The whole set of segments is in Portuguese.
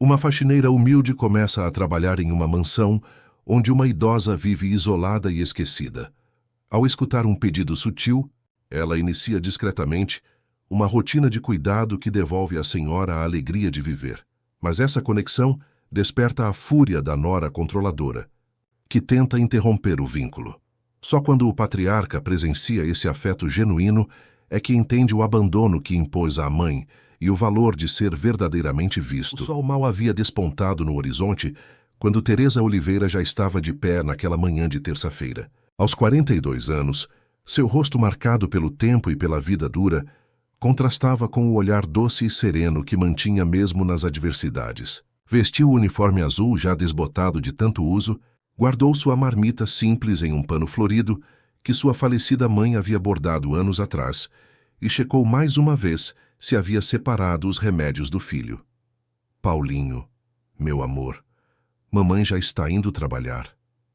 Uma faxineira humilde começa a trabalhar em uma mansão onde uma idosa vive isolada e esquecida. Ao escutar um pedido sutil, ela inicia discretamente uma rotina de cuidado que devolve à senhora a alegria de viver. Mas essa conexão desperta a fúria da nora controladora, que tenta interromper o vínculo. Só quando o patriarca presencia esse afeto genuíno é que entende o abandono que impôs à mãe e o valor de ser verdadeiramente visto. O sol mal havia despontado no horizonte quando Teresa Oliveira já estava de pé naquela manhã de terça-feira. Aos 42 anos, seu rosto marcado pelo tempo e pela vida dura contrastava com o olhar doce e sereno que mantinha mesmo nas adversidades. Vestiu o uniforme azul já desbotado de tanto uso, guardou sua marmita simples em um pano florido que sua falecida mãe havia bordado anos atrás e checou mais uma vez se havia separado os remédios do filho. Paulinho, meu amor, mamãe já está indo trabalhar.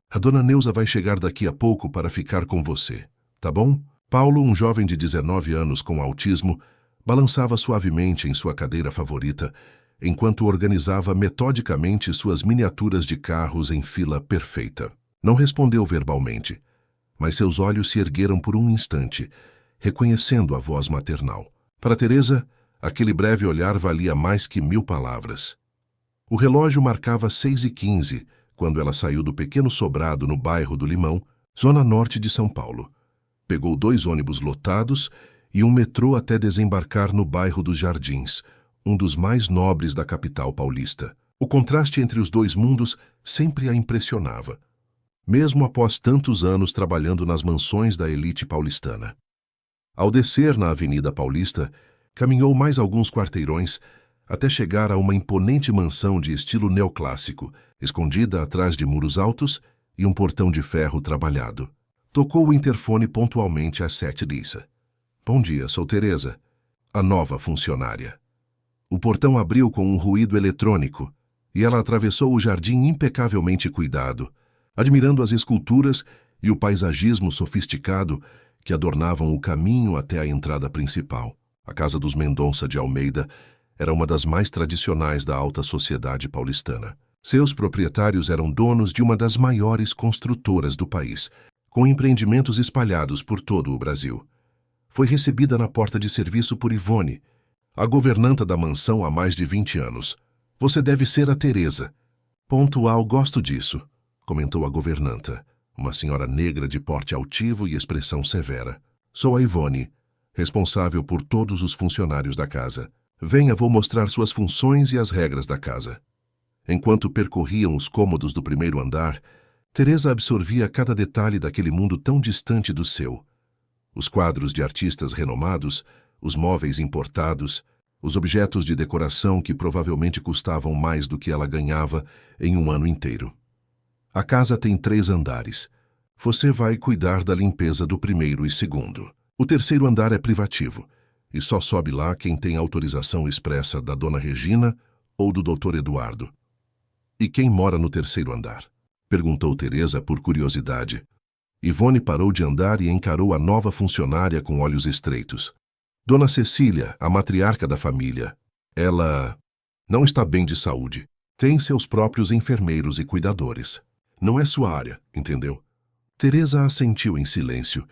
A dona Neuza vai chegar daqui a pouco para ficar com você, tá bom? Paulo, um jovem de 19 anos com autismo, balançava suavemente em sua cadeira favorita, enquanto organizava metodicamente suas miniaturas de carros em fila perfeita. Não respondeu verbalmente, mas seus olhos se ergueram por um instante, reconhecendo a voz maternal. Para Teresa, aquele breve olhar valia mais que 1000 palavras. O relógio marcava 6h15, quando ela saiu do pequeno sobrado no bairro do Limão, zona norte de São Paulo. Pegou 2 ônibus lotados e um metrô até desembarcar no bairro dos Jardins, um dos mais nobres da capital paulista. O contraste entre os dois mundos sempre a impressionava, mesmo após tantos anos trabalhando nas mansões da elite paulistana. Ao descer na Avenida Paulista, caminhou mais alguns quarteirões até chegar a uma imponente mansão de estilo neoclássico, escondida atrás de muros altos e um portão de ferro trabalhado. Tocou o interfone pontualmente às 7h. Bom dia, sou Teresa, a nova funcionária. O portão abriu com um ruído eletrônico e ela atravessou o jardim impecavelmente cuidado, admirando as esculturas e o paisagismo sofisticado que adornavam o caminho até a entrada principal. A casa dos Mendonça de Almeida era uma das mais tradicionais da alta sociedade paulistana. Seus proprietários eram donos de uma das maiores construtoras do país, com empreendimentos espalhados por todo o Brasil. Foi recebida na porta de serviço por Ivone, a governanta da mansão há mais de 20 anos. Você deve ser a Teresa. Pontual, gosto disso, comentou a governanta, uma senhora negra de porte altivo e expressão severa. Sou a Ivone, responsável por todos os funcionários da casa. Venha, vou mostrar suas funções e as regras da casa. Enquanto percorriam os cômodos do primeiro andar, Teresa absorvia cada detalhe daquele mundo tão distante do seu. Os quadros de artistas renomados, os móveis importados, os objetos de decoração que provavelmente custavam mais do que ela ganhava em um ano inteiro. A casa tem 3 andares. Você vai cuidar da limpeza do primeiro e segundo. O terceiro andar é privativo, e só sobe lá quem tem autorização expressa da dona Regina ou do Dr. Eduardo. E quem mora no terceiro andar? Perguntou Teresa por curiosidade. Ivone parou de andar e encarou a nova funcionária com olhos estreitos. Dona Cecília, a matriarca da família. Ela não está bem de saúde. Tem seus próprios enfermeiros e cuidadores. Não é sua área, entendeu? Teresa assentiu em silêncio,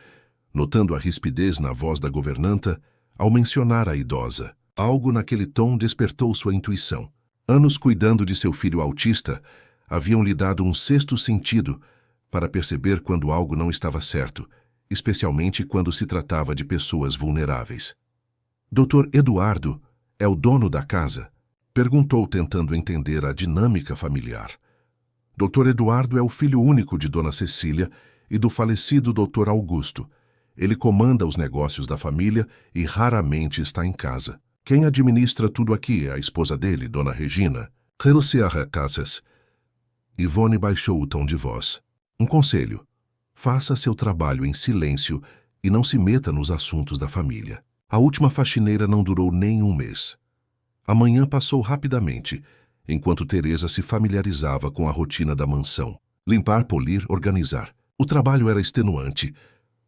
notando a rispidez na voz da governanta ao mencionar a idosa. Algo naquele tom despertou sua intuição. Anos cuidando de seu filho autista haviam lhe dado um sexto sentido para perceber quando algo não estava certo, especialmente quando se tratava de pessoas vulneráveis. Dr. Eduardo é o dono da casa? Perguntou, tentando entender a dinâmica familiar. Dr. Eduardo é o filho único de Dona Cecília e do falecido Dr. Augusto. Ele comanda os negócios da família e raramente está em casa. Quem administra tudo aqui é a esposa dele, Dona Regina. Casas. Ivone baixou o tom de voz. Um conselho. Faça seu trabalho em silêncio e não se meta nos assuntos da família. A última faxineira não durou nem um mês. A manhã passou rapidamente, enquanto Teresa se familiarizava com a rotina da mansão. Limpar, polir, organizar. O trabalho era extenuante,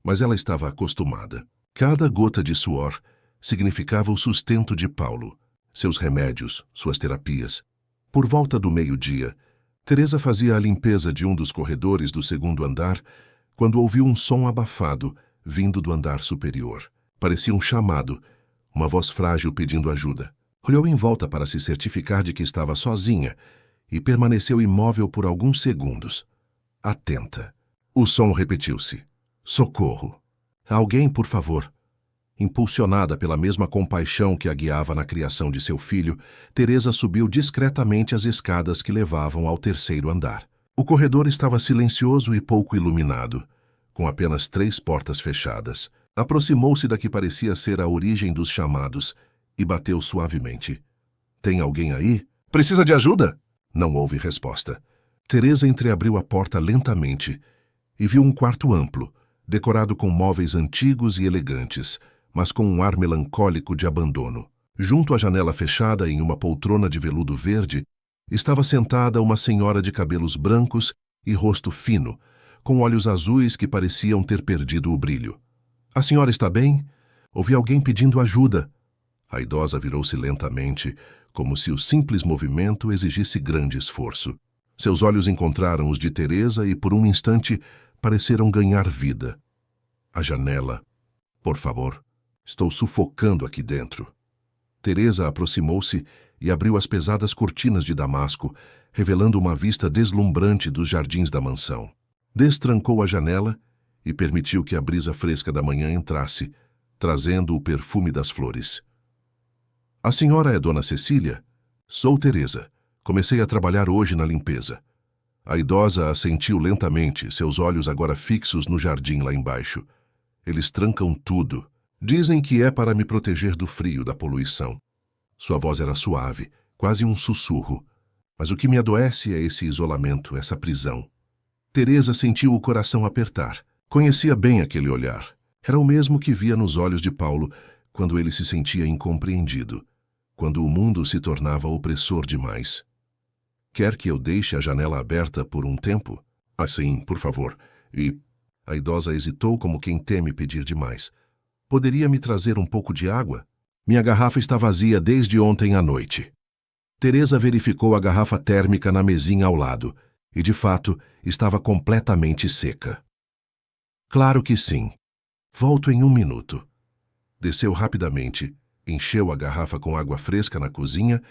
mas ela estava acostumada. Cada gota de suor significava o sustento de Paulo, seus remédios, suas terapias. Por volta do meio-dia, Teresa fazia a limpeza de um dos corredores do segundo andar quando ouviu um som abafado vindo do andar superior. Parecia um chamado, uma voz frágil pedindo ajuda. Olhou em volta para se certificar de que estava sozinha e permaneceu imóvel por alguns segundos, atenta. O som repetiu-se. Socorro! Alguém, por favor! Impulsionada pela mesma compaixão que a guiava na criação de seu filho, Teresa subiu discretamente as escadas que levavam ao terceiro andar. O corredor estava silencioso e pouco iluminado, com apenas 3 portas fechadas. Aproximou-se da que parecia ser a origem dos chamados e bateu suavemente. Tem alguém aí? Precisa de ajuda? Não houve resposta. Teresa entreabriu a porta lentamente e viu um quarto amplo, decorado com móveis antigos e elegantes, mas com um ar melancólico de abandono. Junto à janela fechada, em uma poltrona de veludo verde, estava sentada uma senhora de cabelos brancos e rosto fino, com olhos azuis que pareciam ter perdido o brilho. A senhora está bem? Ouvi alguém pedindo ajuda. A idosa virou-se lentamente, como se o simples movimento exigisse grande esforço. Seus olhos encontraram os de Teresa e, por um instante, pareceram ganhar vida. A janela. Por favor, estou sufocando aqui dentro. Teresa aproximou-se e abriu as pesadas cortinas de damasco, revelando uma vista deslumbrante dos jardins da mansão. Destrancou a janela e permitiu que a brisa fresca da manhã entrasse, trazendo o perfume das flores. A senhora é Dona Cecília? Sou Teresa. Comecei a trabalhar hoje na limpeza. A idosa assentiu lentamente, seus olhos agora fixos no jardim lá embaixo. Eles trancam tudo. Dizem que é para me proteger do frio, da poluição. Sua voz era suave, quase um sussurro. Mas o que me adoece é esse isolamento, essa prisão. Teresa sentiu o coração apertar. Conhecia bem aquele olhar. Era o mesmo que via nos olhos de Paulo quando ele se sentia incompreendido, quando o mundo se tornava opressor demais. Quer que eu deixe a janela aberta por um tempo? Sim, por favor. E... A idosa hesitou como quem teme pedir demais. Poderia me trazer um pouco de água? Minha garrafa está vazia desde ontem à noite. Teresa verificou a garrafa térmica na mesinha ao lado e, de fato, estava completamente seca. Claro que sim. Volto em 1 minuto. Desceu rapidamente, encheu a garrafa com água fresca na cozinha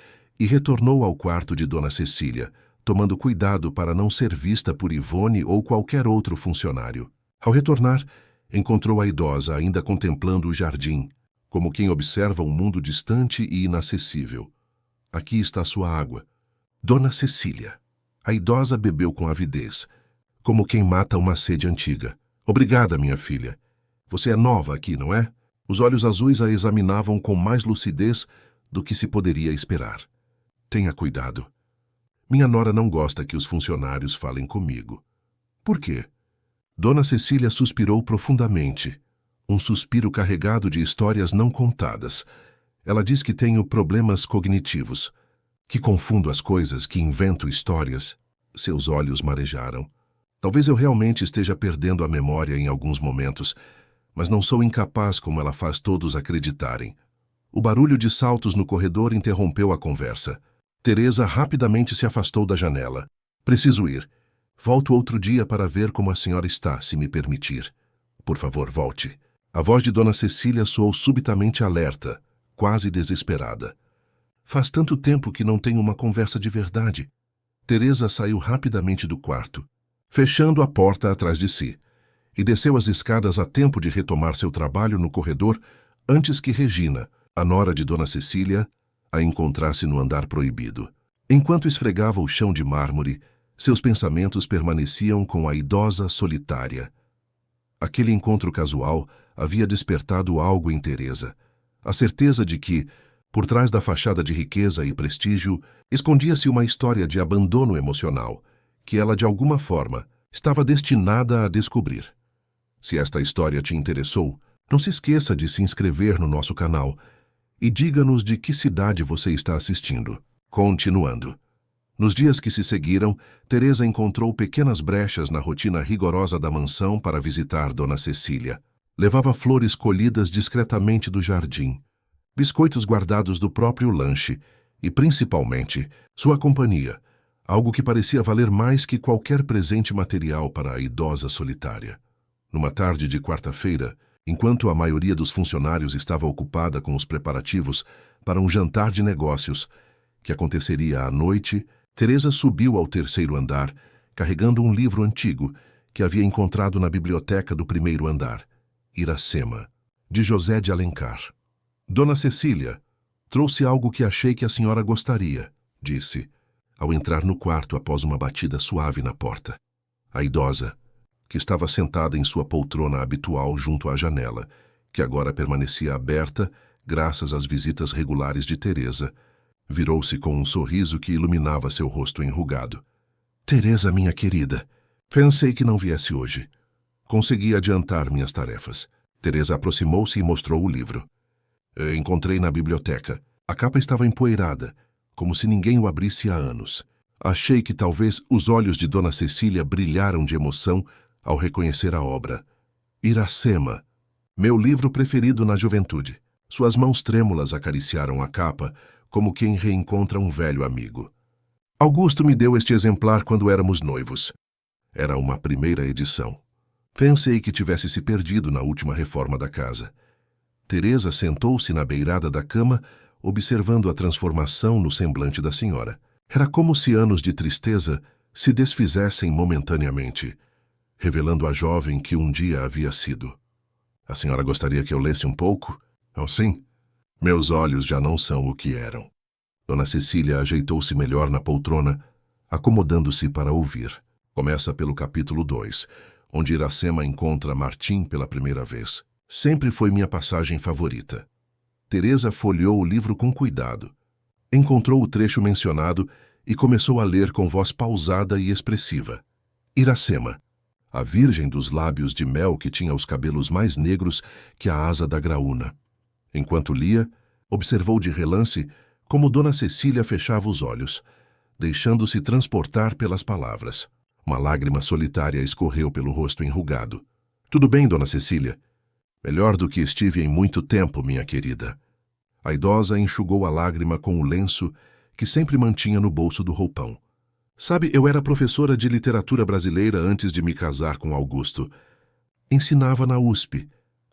e retornou ao quarto de Dona Cecília, tomando cuidado para não ser vista por Ivone ou qualquer outro funcionário. Ao retornar, encontrou a idosa ainda contemplando o jardim, como quem observa um mundo distante e inacessível. Aqui está sua água. Dona Cecília. A idosa bebeu com avidez, como quem mata uma sede antiga. Obrigada, minha filha. Você é nova aqui, não é? Os olhos azuis a examinavam com mais lucidez do que se poderia esperar. Tenha cuidado. Minha nora não gosta que os funcionários falem comigo. Por quê? Dona Cecília suspirou profundamente, um suspiro carregado de histórias não contadas. Ela diz que tenho problemas cognitivos, que confundo as coisas, que invento histórias. Seus olhos marejaram. Talvez eu realmente esteja perdendo a memória em alguns momentos, mas não sou incapaz como ela faz todos acreditarem. O barulho de saltos no corredor interrompeu a conversa. Teresa rapidamente se afastou da janela. Preciso ir. Volto outro dia para ver como a senhora está, se me permitir. Por favor, volte. A voz de Dona Cecília soou subitamente alerta, quase desesperada. Faz tanto tempo que não tenho uma conversa de verdade. Teresa saiu rapidamente do quarto, fechando a porta atrás de si, e desceu as escadas a tempo de retomar seu trabalho no corredor antes que Regina, a nora de Dona Cecília, a encontrasse no andar proibido. Enquanto esfregava o chão de mármore, seus pensamentos permaneciam com a idosa solitária. Aquele encontro casual havia despertado algo em Teresa, a certeza de que, por trás da fachada de riqueza e prestígio, escondia-se uma história de abandono emocional, que ela, de alguma forma, estava destinada a descobrir. Se esta história te interessou, não se esqueça de se inscrever no nosso canal e diga-nos de que cidade você está assistindo. Continuando. Nos dias que se seguiram, Teresa encontrou pequenas brechas na rotina rigorosa da mansão para visitar Dona Cecília. Levava flores colhidas discretamente do jardim, biscoitos guardados do próprio lanche e, principalmente, sua companhia, algo que parecia valer mais que qualquer presente material para a idosa solitária. Numa tarde de quarta-feira, enquanto a maioria dos funcionários estava ocupada com os preparativos para um jantar de negócios que aconteceria à noite, Teresa subiu ao terceiro andar, carregando um livro antigo que havia encontrado na biblioteca do primeiro andar, Iracema, de José de Alencar. Dona Cecília, trouxe algo que achei que a senhora gostaria, disse, ao entrar no quarto após uma batida suave na porta. A idosa, que estava sentada em sua poltrona habitual junto à janela, que agora permanecia aberta graças às visitas regulares de Teresa, virou-se com um sorriso que iluminava seu rosto enrugado. Teresa, minha querida, pensei que não viesse hoje. Consegui adiantar minhas tarefas. Teresa aproximou-se e mostrou o livro. Encontrei na biblioteca. A capa estava empoeirada, como se ninguém o abrisse há anos. Achei que talvez os olhos de Dona Cecília brilharam de emoção ao reconhecer a obra. Iracema, meu livro preferido na juventude. Suas mãos trêmulas acariciaram a capa, como quem reencontra um velho amigo. Augusto me deu este exemplar quando éramos noivos. Era uma primeira edição. Pensei que tivesse se perdido na última reforma da casa. Teresa sentou-se na beirada da cama, observando a transformação no semblante da senhora. Era como se anos de tristeza se desfizessem momentaneamente, revelando a jovem que um dia havia sido. A senhora gostaria que eu lesse um pouco? Oh, sim. Meus olhos já não são o que eram. Dona Cecília ajeitou-se melhor na poltrona, acomodando-se para ouvir. Começa pelo capítulo 2, onde Iracema encontra Martim pela primeira vez. Sempre foi minha passagem favorita. Teresa folheou o livro com cuidado. Encontrou o trecho mencionado e começou a ler com voz pausada e expressiva. Iracema, a virgem dos lábios de mel que tinha os cabelos mais negros que a asa da graúna. Enquanto lia, observou de relance como Dona Cecília fechava os olhos, deixando-se transportar pelas palavras. Uma lágrima solitária escorreu pelo rosto enrugado. Tudo bem, Dona Cecília? Melhor do que estive em muito tempo, minha querida. A idosa enxugou a lágrima com o lenço que sempre mantinha no bolso do roupão. Sabe, eu era professora de literatura brasileira antes de me casar com Augusto. Ensinava na USP.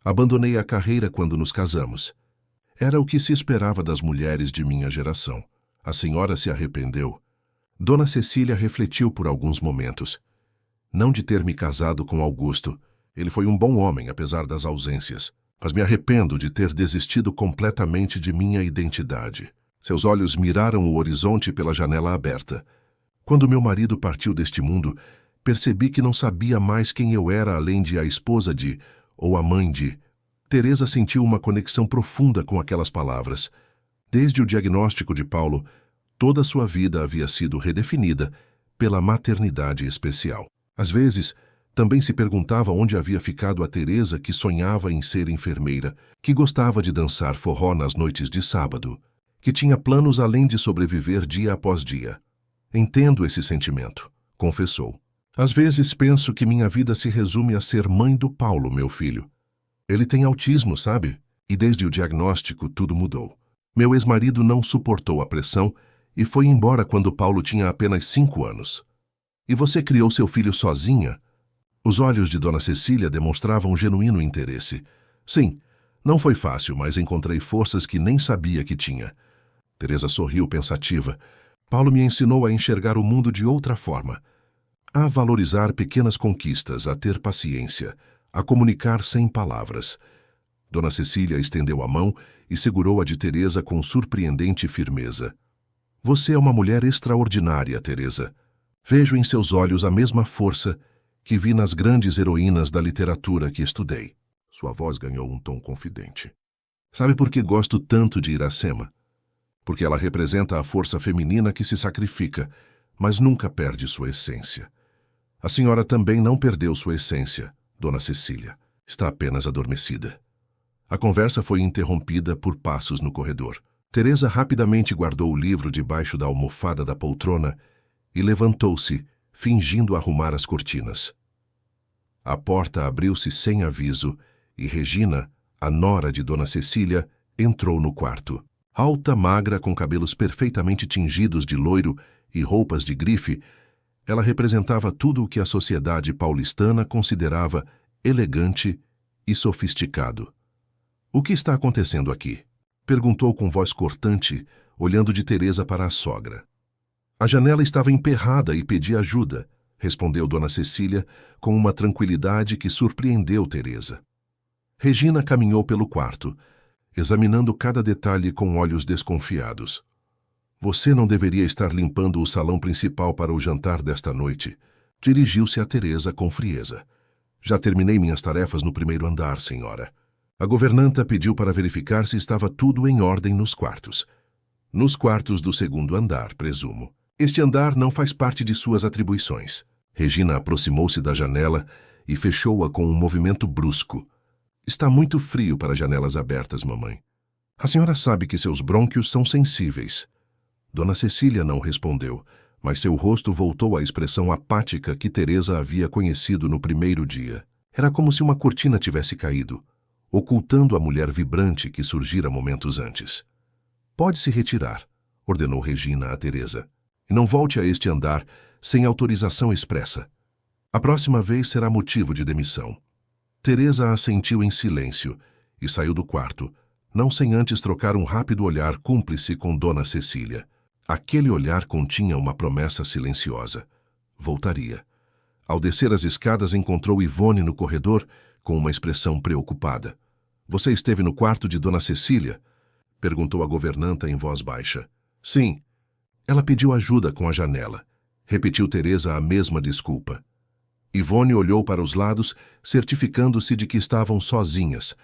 Abandonei a carreira quando nos casamos. Era o que se esperava das mulheres de minha geração. A senhora se arrependeu. Dona Cecília refletiu por alguns momentos. Não de ter me casado com Augusto. Ele foi um bom homem, apesar das ausências. Mas me arrependo de ter desistido completamente de minha identidade. Seus olhos miraram o horizonte pela janela aberta. Quando meu marido partiu deste mundo, percebi que não sabia mais quem eu era além de a esposa de, ou a mãe de. Teresa sentiu uma conexão profunda com aquelas palavras. Desde o diagnóstico de Paulo, toda sua vida havia sido redefinida pela maternidade especial. Às vezes, também se perguntava onde havia ficado a Teresa que sonhava em ser enfermeira, que gostava de dançar forró nas noites de sábado, que tinha planos além de sobreviver dia após dia. Entendo esse sentimento, confessou. Às vezes penso que minha vida se resume a ser mãe do Paulo, meu filho. Ele tem autismo, sabe? E desde o diagnóstico tudo mudou. Meu ex-marido não suportou a pressão e foi embora quando Paulo tinha apenas 5 anos. E você criou seu filho sozinha? Os olhos de Dona Cecília demonstravam um genuíno interesse. Sim, não foi fácil, mas encontrei forças que nem sabia que tinha. Teresa sorriu pensativa. Paulo me ensinou a enxergar o mundo de outra forma. A valorizar pequenas conquistas, a ter paciência, a comunicar sem palavras. Dona Cecília estendeu a mão e segurou a de Teresa com surpreendente firmeza. Você é uma mulher extraordinária, Teresa. Vejo em seus olhos a mesma força que vi nas grandes heroínas da literatura que estudei. Sua voz ganhou um tom confidente. Sabe por que gosto tanto de Iracema? Porque ela representa a força feminina que se sacrifica, mas nunca perde sua essência. A senhora também não perdeu sua essência, Dona Cecília. Está apenas adormecida. A conversa foi interrompida por passos no corredor. Teresa rapidamente guardou o livro debaixo da almofada da poltrona e levantou-se, fingindo arrumar as cortinas. A porta abriu-se sem aviso e Regina, a nora de Dona Cecília, entrou no quarto. Alta, magra, com cabelos perfeitamente tingidos de loiro e roupas de grife, ela representava tudo o que a sociedade paulistana considerava elegante e sofisticado. "O que está acontecendo aqui?" perguntou com voz cortante, olhando de Teresa para a sogra. "A janela estava emperrada e pedi ajuda", respondeu Dona Cecília com uma tranquilidade que surpreendeu Teresa. Regina caminhou pelo quarto, examinando cada detalhe com olhos desconfiados. "Você não deveria estar limpando o salão principal para o jantar desta noite", dirigiu-se a Teresa com frieza. "Já terminei minhas tarefas no primeiro andar, senhora." A governanta pediu para verificar se estava tudo em ordem nos quartos. "Nos quartos do segundo andar, presumo. Este andar não faz parte de suas atribuições." Regina aproximou-se da janela e fechou-a com um movimento brusco. "Está muito frio para janelas abertas, mamãe. A senhora sabe que seus brônquios são sensíveis." Dona Cecília não respondeu, mas seu rosto voltou à expressão apática que Teresa havia conhecido no primeiro dia. Era como se uma cortina tivesse caído, ocultando a mulher vibrante que surgira momentos antes. "Pode se retirar", ordenou Regina a Teresa, "e não volte a este andar sem autorização expressa. A próxima vez será motivo de demissão." Teresa assentiu em silêncio e saiu do quarto, não sem antes trocar um rápido olhar cúmplice com Dona Cecília. Aquele olhar continha uma promessa silenciosa. Voltaria. Ao descer as escadas, encontrou Ivone no corredor com uma expressão preocupada. "Você esteve no quarto de Dona Cecília?" perguntou a governanta em voz baixa. "Sim." "Ela pediu ajuda com a janela." Repetiu Teresa a mesma desculpa. Ivone olhou para os lados, certificando-se de que estavam sozinhas,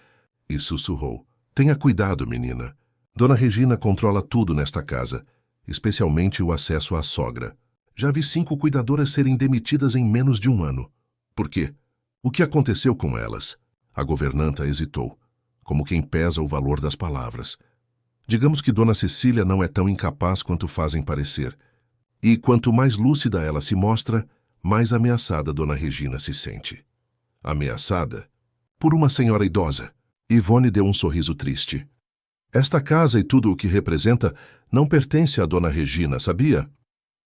e sussurrou: "Tenha cuidado, menina. Dona Regina controla tudo nesta casa, especialmente o acesso à sogra. Já vi 5 cuidadoras serem demitidas em menos de um ano. Por quê? O que aconteceu com elas?" A governanta hesitou, como quem pesa o valor das palavras. "Digamos que Dona Cecília não é tão incapaz quanto fazem parecer. E quanto mais lúcida ela se mostra, mais ameaçada Dona Regina se sente." "Ameaçada? Por uma senhora idosa." Ivone deu um sorriso triste. "Esta casa e tudo o que representa não pertence a Dona Regina, sabia?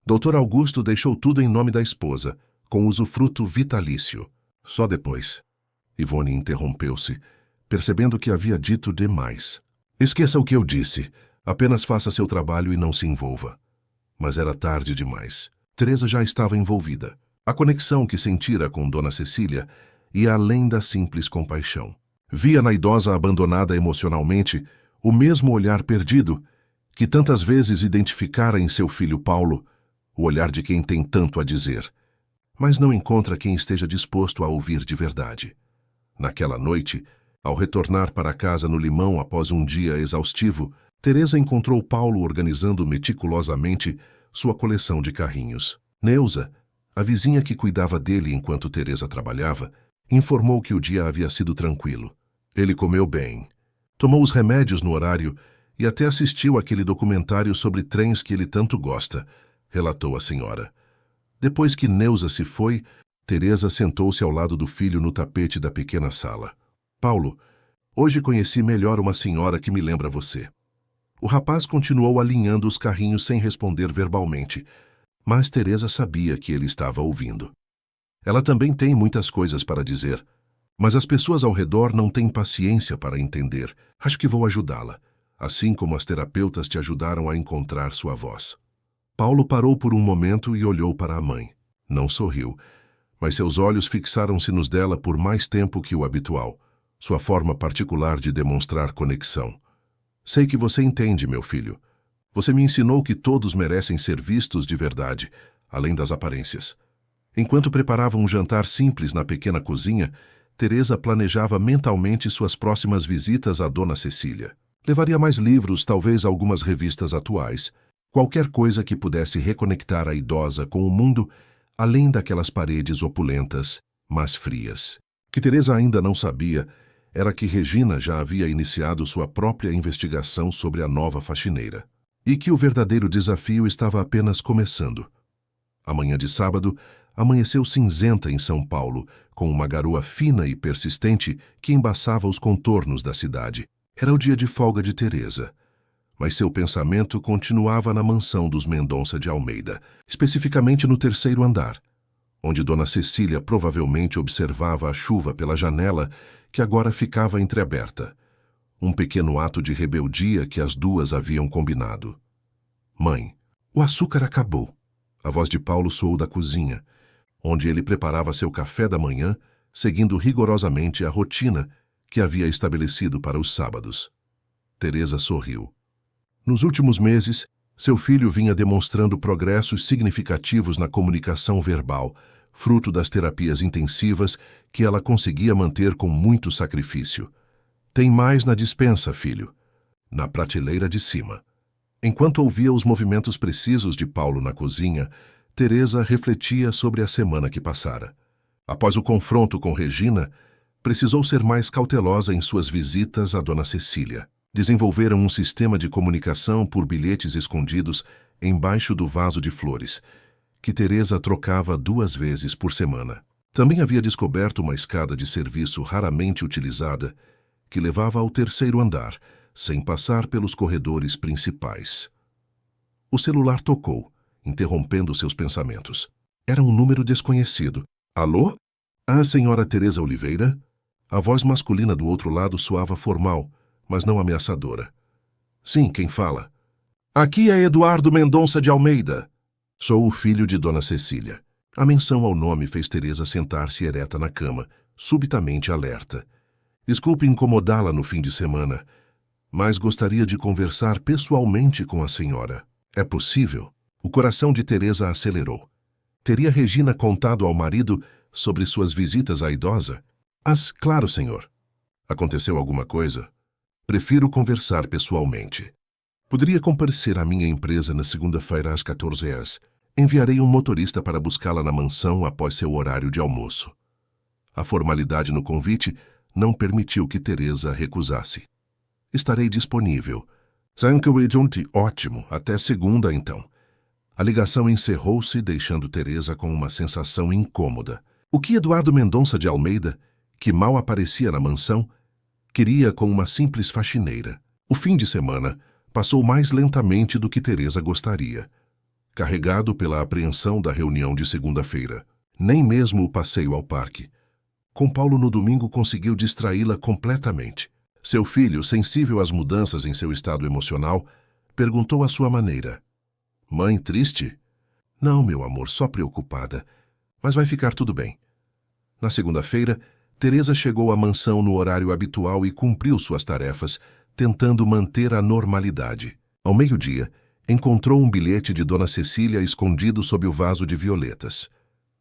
Dr. Augusto deixou tudo em nome da esposa, com usufruto vitalício. Só depois." Ivone interrompeu-se, percebendo que havia dito demais. "Esqueça o que eu disse. Apenas faça seu trabalho e não se envolva." Mas era tarde demais. Teresa já estava envolvida. A conexão que sentira com Dona Cecília ia além da simples compaixão. Via na idosa abandonada emocionalmente o mesmo olhar perdido que tantas vezes identificara em seu filho Paulo, o olhar de quem tem tanto a dizer, mas não encontra quem esteja disposto a ouvir de verdade. Naquela noite, ao retornar para casa no Limão após um dia exaustivo, Teresa encontrou Paulo organizando meticulosamente sua coleção de carrinhos. Neuza, a vizinha que cuidava dele enquanto Teresa trabalhava, informou que o dia havia sido tranquilo. Ele comeu bem, tomou os remédios no horário e até assistiu àquele documentário sobre trens que ele tanto gosta, relatou a senhora. Depois que Neuza se foi, Teresa sentou-se ao lado do filho no tapete da pequena sala. "Paulo, hoje conheci melhor uma senhora que me lembra você." O rapaz continuou alinhando os carrinhos sem responder verbalmente, mas Teresa sabia que ele estava ouvindo. "Ela também tem muitas coisas para dizer, mas as pessoas ao redor não têm paciência para entender. Acho que vou ajudá-la, assim como as terapeutas te ajudaram a encontrar sua voz." Paulo parou por um momento e olhou para a mãe. Não sorriu, mas seus olhos fixaram-se nos dela por mais tempo que o habitual, sua forma particular de demonstrar conexão. "Sei que você entende, meu filho. Você me ensinou que todos merecem ser vistos de verdade, além das aparências." Enquanto preparava um jantar simples na pequena cozinha, Teresa planejava mentalmente suas próximas visitas à Dona Cecília. Levaria mais livros, talvez algumas revistas atuais, qualquer coisa que pudesse reconectar a idosa com o mundo, além daquelas paredes opulentas, mas frias. O que Teresa ainda não sabia era que Regina já havia iniciado sua própria investigação sobre a nova faxineira, e que o verdadeiro desafio estava apenas começando. A manhã de sábado amanheceu cinzenta em São Paulo, com uma garoa fina e persistente que embaçava os contornos da cidade. Era o dia de folga de Teresa. mas seu pensamento continuava na mansão dos Mendonça de Almeida, especificamente no terceiro andar, onde Dona Cecília provavelmente observava a chuva pela janela que agora ficava entreaberta. Um pequeno ato de rebeldia que as duas haviam combinado. Mãe, o açúcar acabou. A voz de Paulo soou da cozinha, onde ele preparava seu café da manhã, seguindo rigorosamente a rotina que havia estabelecido para os sábados. Teresa sorriu. Nos últimos meses, seu filho vinha demonstrando progressos significativos na comunicação verbal, fruto das terapias intensivas que ela conseguia manter com muito sacrifício. Tem mais na despensa, filho. Na prateleira de cima. Enquanto ouvia os movimentos precisos de Paulo na cozinha, Teresa refletia sobre a semana que passara. Após o confronto com Regina, precisou ser mais cautelosa em suas visitas a Dona Cecília. Desenvolveram um sistema de comunicação por bilhetes escondidos embaixo do vaso de flores, que Teresa trocava 2 vezes por semana. Também havia descoberto uma escada de serviço raramente utilizada, que levava ao terceiro andar, sem passar pelos corredores principais. O celular tocou, interrompendo seus pensamentos. Era um número desconhecido. Alô? Ah, senhora Teresa Oliveira? A voz masculina do outro lado soava formal, mas não ameaçadora. Sim, quem fala? Aqui é Eduardo Mendonça de Almeida. Sou o filho de Dona Cecília. A menção ao nome fez Teresa sentar-se ereta na cama, subitamente alerta. Desculpe incomodá-la no fim de semana, mas gostaria de conversar pessoalmente com a senhora. É possível? O coração de Teresa acelerou. Teria Regina contado ao marido sobre suas visitas à idosa? Claro, senhor. Aconteceu alguma coisa? Prefiro conversar pessoalmente. Poderia comparecer à minha empresa na segunda-feira às 14 horas. Enviarei um motorista para buscá-la na mansão após seu horário de almoço. A formalidade no convite não permitiu que Teresa recusasse. Estarei disponível. Ótimo, até segunda então. A ligação encerrou-se, deixando Teresa com uma sensação incômoda. O que Eduardo Mendonça de Almeida, que mal aparecia na mansão, queria com uma simples faxineira? O fim de semana passou mais lentamente do que Teresa gostaria, carregado pela apreensão da reunião de segunda-feira. Nem mesmo o passeio ao parque. Com Paulo no domingo conseguiu distraí-la completamente. Seu filho, sensível às mudanças em seu estado emocional, perguntou à sua maneira. Mãe triste? Não, meu amor, só preocupada. Mas vai ficar tudo bem. Na segunda-feira, Teresa chegou à mansão no horário habitual e cumpriu suas tarefas, tentando manter a normalidade. Ao meio-dia, encontrou um bilhete de Dona Cecília escondido sob o vaso de violetas.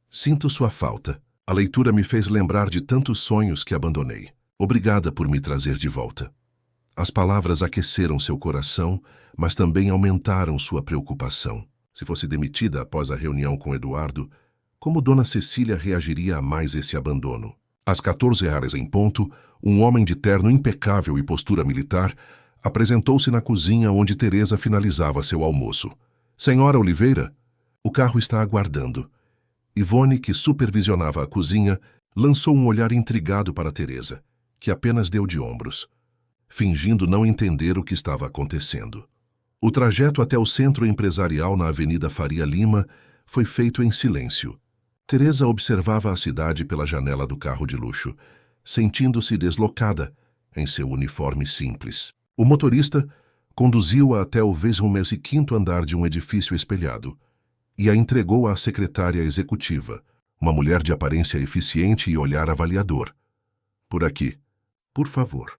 Sinto sua falta. A leitura me fez lembrar de tantos sonhos que abandonei. Obrigada por me trazer de volta. As palavras aqueceram seu coração, mas também aumentaram sua preocupação. Se fosse demitida após a reunião com Eduardo, como Dona Cecília reagiria a mais esse abandono? Às 14 horas em ponto, um homem de terno impecável e postura militar apresentou-se na cozinha onde Teresa finalizava seu almoço. Senhora Oliveira? O carro está aguardando. Ivone, que supervisionava a cozinha, lançou um olhar intrigado para Teresa, que apenas deu de ombros, fingindo não entender o que estava acontecendo. O trajeto até o centro empresarial na Avenida Faria Lima foi feito em silêncio. Teresa observava a cidade pela janela do carro de luxo, sentindo-se deslocada em seu uniforme simples. O motorista conduziu-a até o 25º andar de um edifício espelhado e a entregou à secretária executiva, uma mulher de aparência eficiente e olhar avaliador. Por aqui, por favor.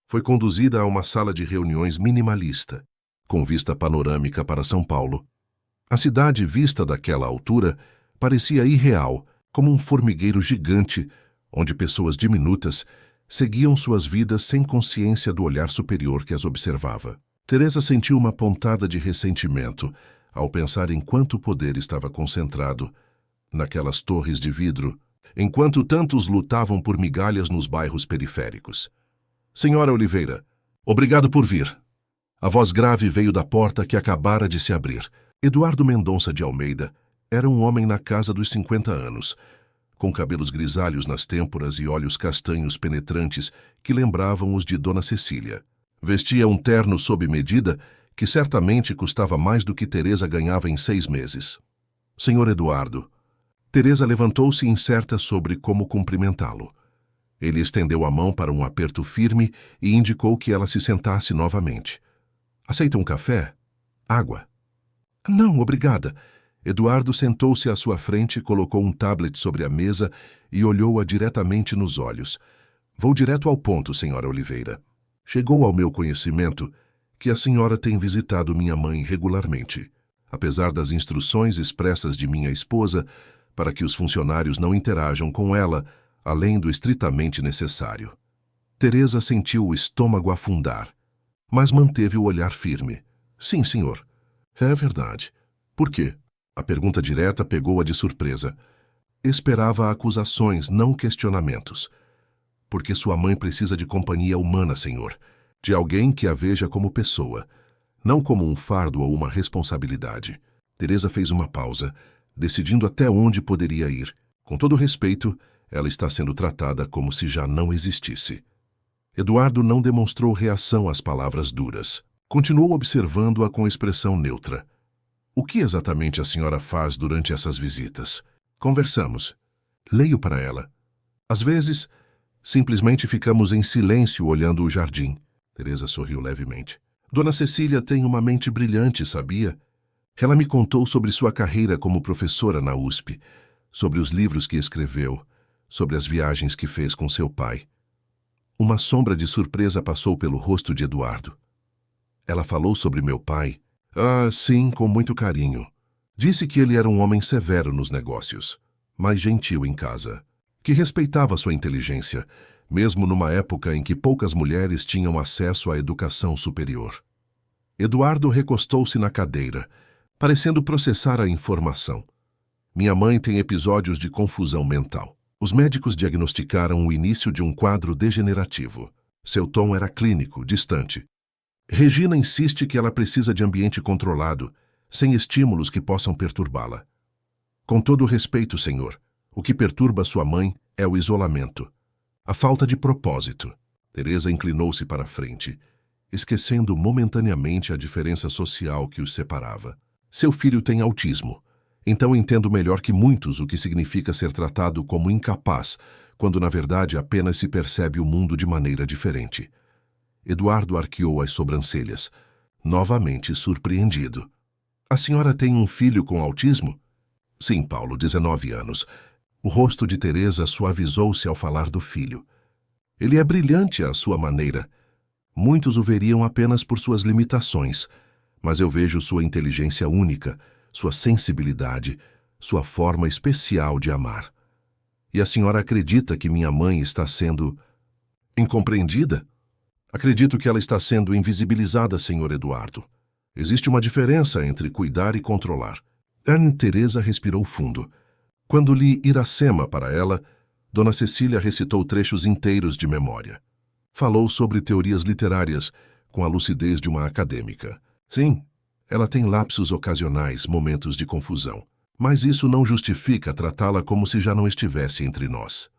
Foi conduzida a uma sala de reuniões minimalista, com vista panorâmica para São Paulo. A cidade, vista daquela altura, parecia irreal, como um formigueiro gigante, onde pessoas diminutas seguiam suas vidas sem consciência do olhar superior que as observava. Teresa sentiu uma pontada de ressentimento ao pensar em quanto poder estava concentrado naquelas torres de vidro, enquanto tantos lutavam por migalhas nos bairros periféricos. Senhora Oliveira, obrigado por vir. A voz grave veio da porta que acabara de se abrir. Eduardo Mendonça de Almeida era um homem na casa dos 50 anos, com cabelos grisalhos nas têmporas e olhos castanhos penetrantes que lembravam os de Dona Cecília. Vestia um terno sob medida que certamente custava mais do que Teresa ganhava em 6 meses. Senhor Eduardo. Teresa levantou-se incerta sobre como cumprimentá-lo. Ele estendeu a mão para um aperto firme e indicou que ela se sentasse novamente. Aceita um café? Água? Não, obrigada. Eduardo sentou-se à sua frente, colocou um tablet sobre a mesa e olhou-a diretamente nos olhos. Vou direto ao ponto, senhora Oliveira. Chegou ao meu conhecimento que a senhora tem visitado minha mãe regularmente, apesar das instruções expressas de minha esposa para que os funcionários não interajam com ela, além do estritamente necessário. Teresa sentiu o estômago afundar, mas manteve o olhar firme. Sim, senhor. É verdade. Por quê? A pergunta direta pegou-a de surpresa. Esperava acusações, não questionamentos. Porque sua mãe precisa de companhia humana, senhor. De alguém que a veja como pessoa, não como um fardo ou uma responsabilidade. Teresa fez uma pausa, decidindo até onde poderia ir. Com todo respeito, ela está sendo tratada como se já não existisse. Eduardo não demonstrou reação às palavras duras. Continuou observando-a com expressão neutra. O que exatamente a senhora faz durante essas visitas? Conversamos. Leio para ela. Às vezes, simplesmente ficamos em silêncio olhando o jardim. Teresa sorriu levemente. Dona Cecília tem uma mente brilhante, sabia? Ela me contou sobre sua carreira como professora na USP, sobre os livros que escreveu, sobre as viagens que fez com seu pai. Uma sombra de surpresa passou pelo rosto de Eduardo. Ela falou sobre meu pai? Ah, sim, com muito carinho. Disse que ele era um homem severo nos negócios, mas gentil em casa, que respeitava sua inteligência, mesmo numa época em que poucas mulheres tinham acesso à educação superior. Eduardo recostou-se na cadeira, parecendo processar a informação. Minha mãe tem episódios de confusão mental. Os médicos diagnosticaram o início de um quadro degenerativo. Seu tom era clínico, distante. Regina insiste que ela precisa de ambiente controlado, sem estímulos que possam perturbá-la. Com todo o respeito, senhor, o que perturba sua mãe é o isolamento. A falta de propósito. Teresa inclinou-se para a frente, esquecendo momentaneamente a diferença social que os separava. Seu filho tem autismo. Então entendo melhor que muitos o que significa ser tratado como incapaz, quando na verdade apenas se percebe o mundo de maneira diferente. Eduardo arqueou as sobrancelhas, novamente surpreendido. A senhora tem um filho com autismo? Sim, Paulo, 19 anos. O rosto de Teresa suavizou-se ao falar do filho. Ele é brilhante à sua maneira. Muitos o veriam apenas por suas limitações, mas eu vejo sua inteligência única, sua sensibilidade, sua forma especial de amar. E a senhora acredita que minha mãe está sendo incompreendida? Acredito que ela está sendo invisibilizada, senhor Eduardo. Existe uma diferença entre cuidar e controlar. Teresa respirou fundo. Quando li Iracema para ela, Dona Cecília recitou trechos inteiros de memória. Falou sobre teorias literárias, com a lucidez de uma acadêmica. Sim, ela tem lapsos ocasionais, momentos de confusão. Mas isso não justifica tratá-la como se já não estivesse entre nós.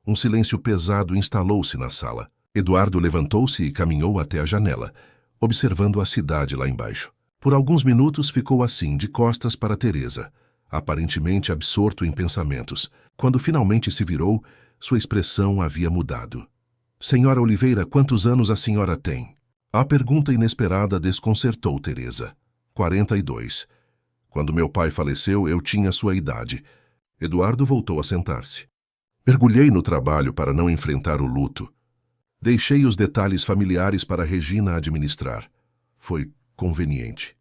Um silêncio pesado instalou-se na sala. Eduardo levantou-se e caminhou até a janela, observando a cidade lá embaixo. Por alguns minutos ficou assim, de costas para Teresa, aparentemente absorto em pensamentos. Quando finalmente se virou, sua expressão havia mudado. Senhora Oliveira, quantos anos a senhora tem? A pergunta inesperada desconcertou Teresa. 42. Quando meu pai faleceu, eu tinha sua idade. Eduardo voltou a sentar-se. Mergulhei no trabalho para não enfrentar o luto. Deixei os detalhes familiares para Regina administrar. Foi conveniente.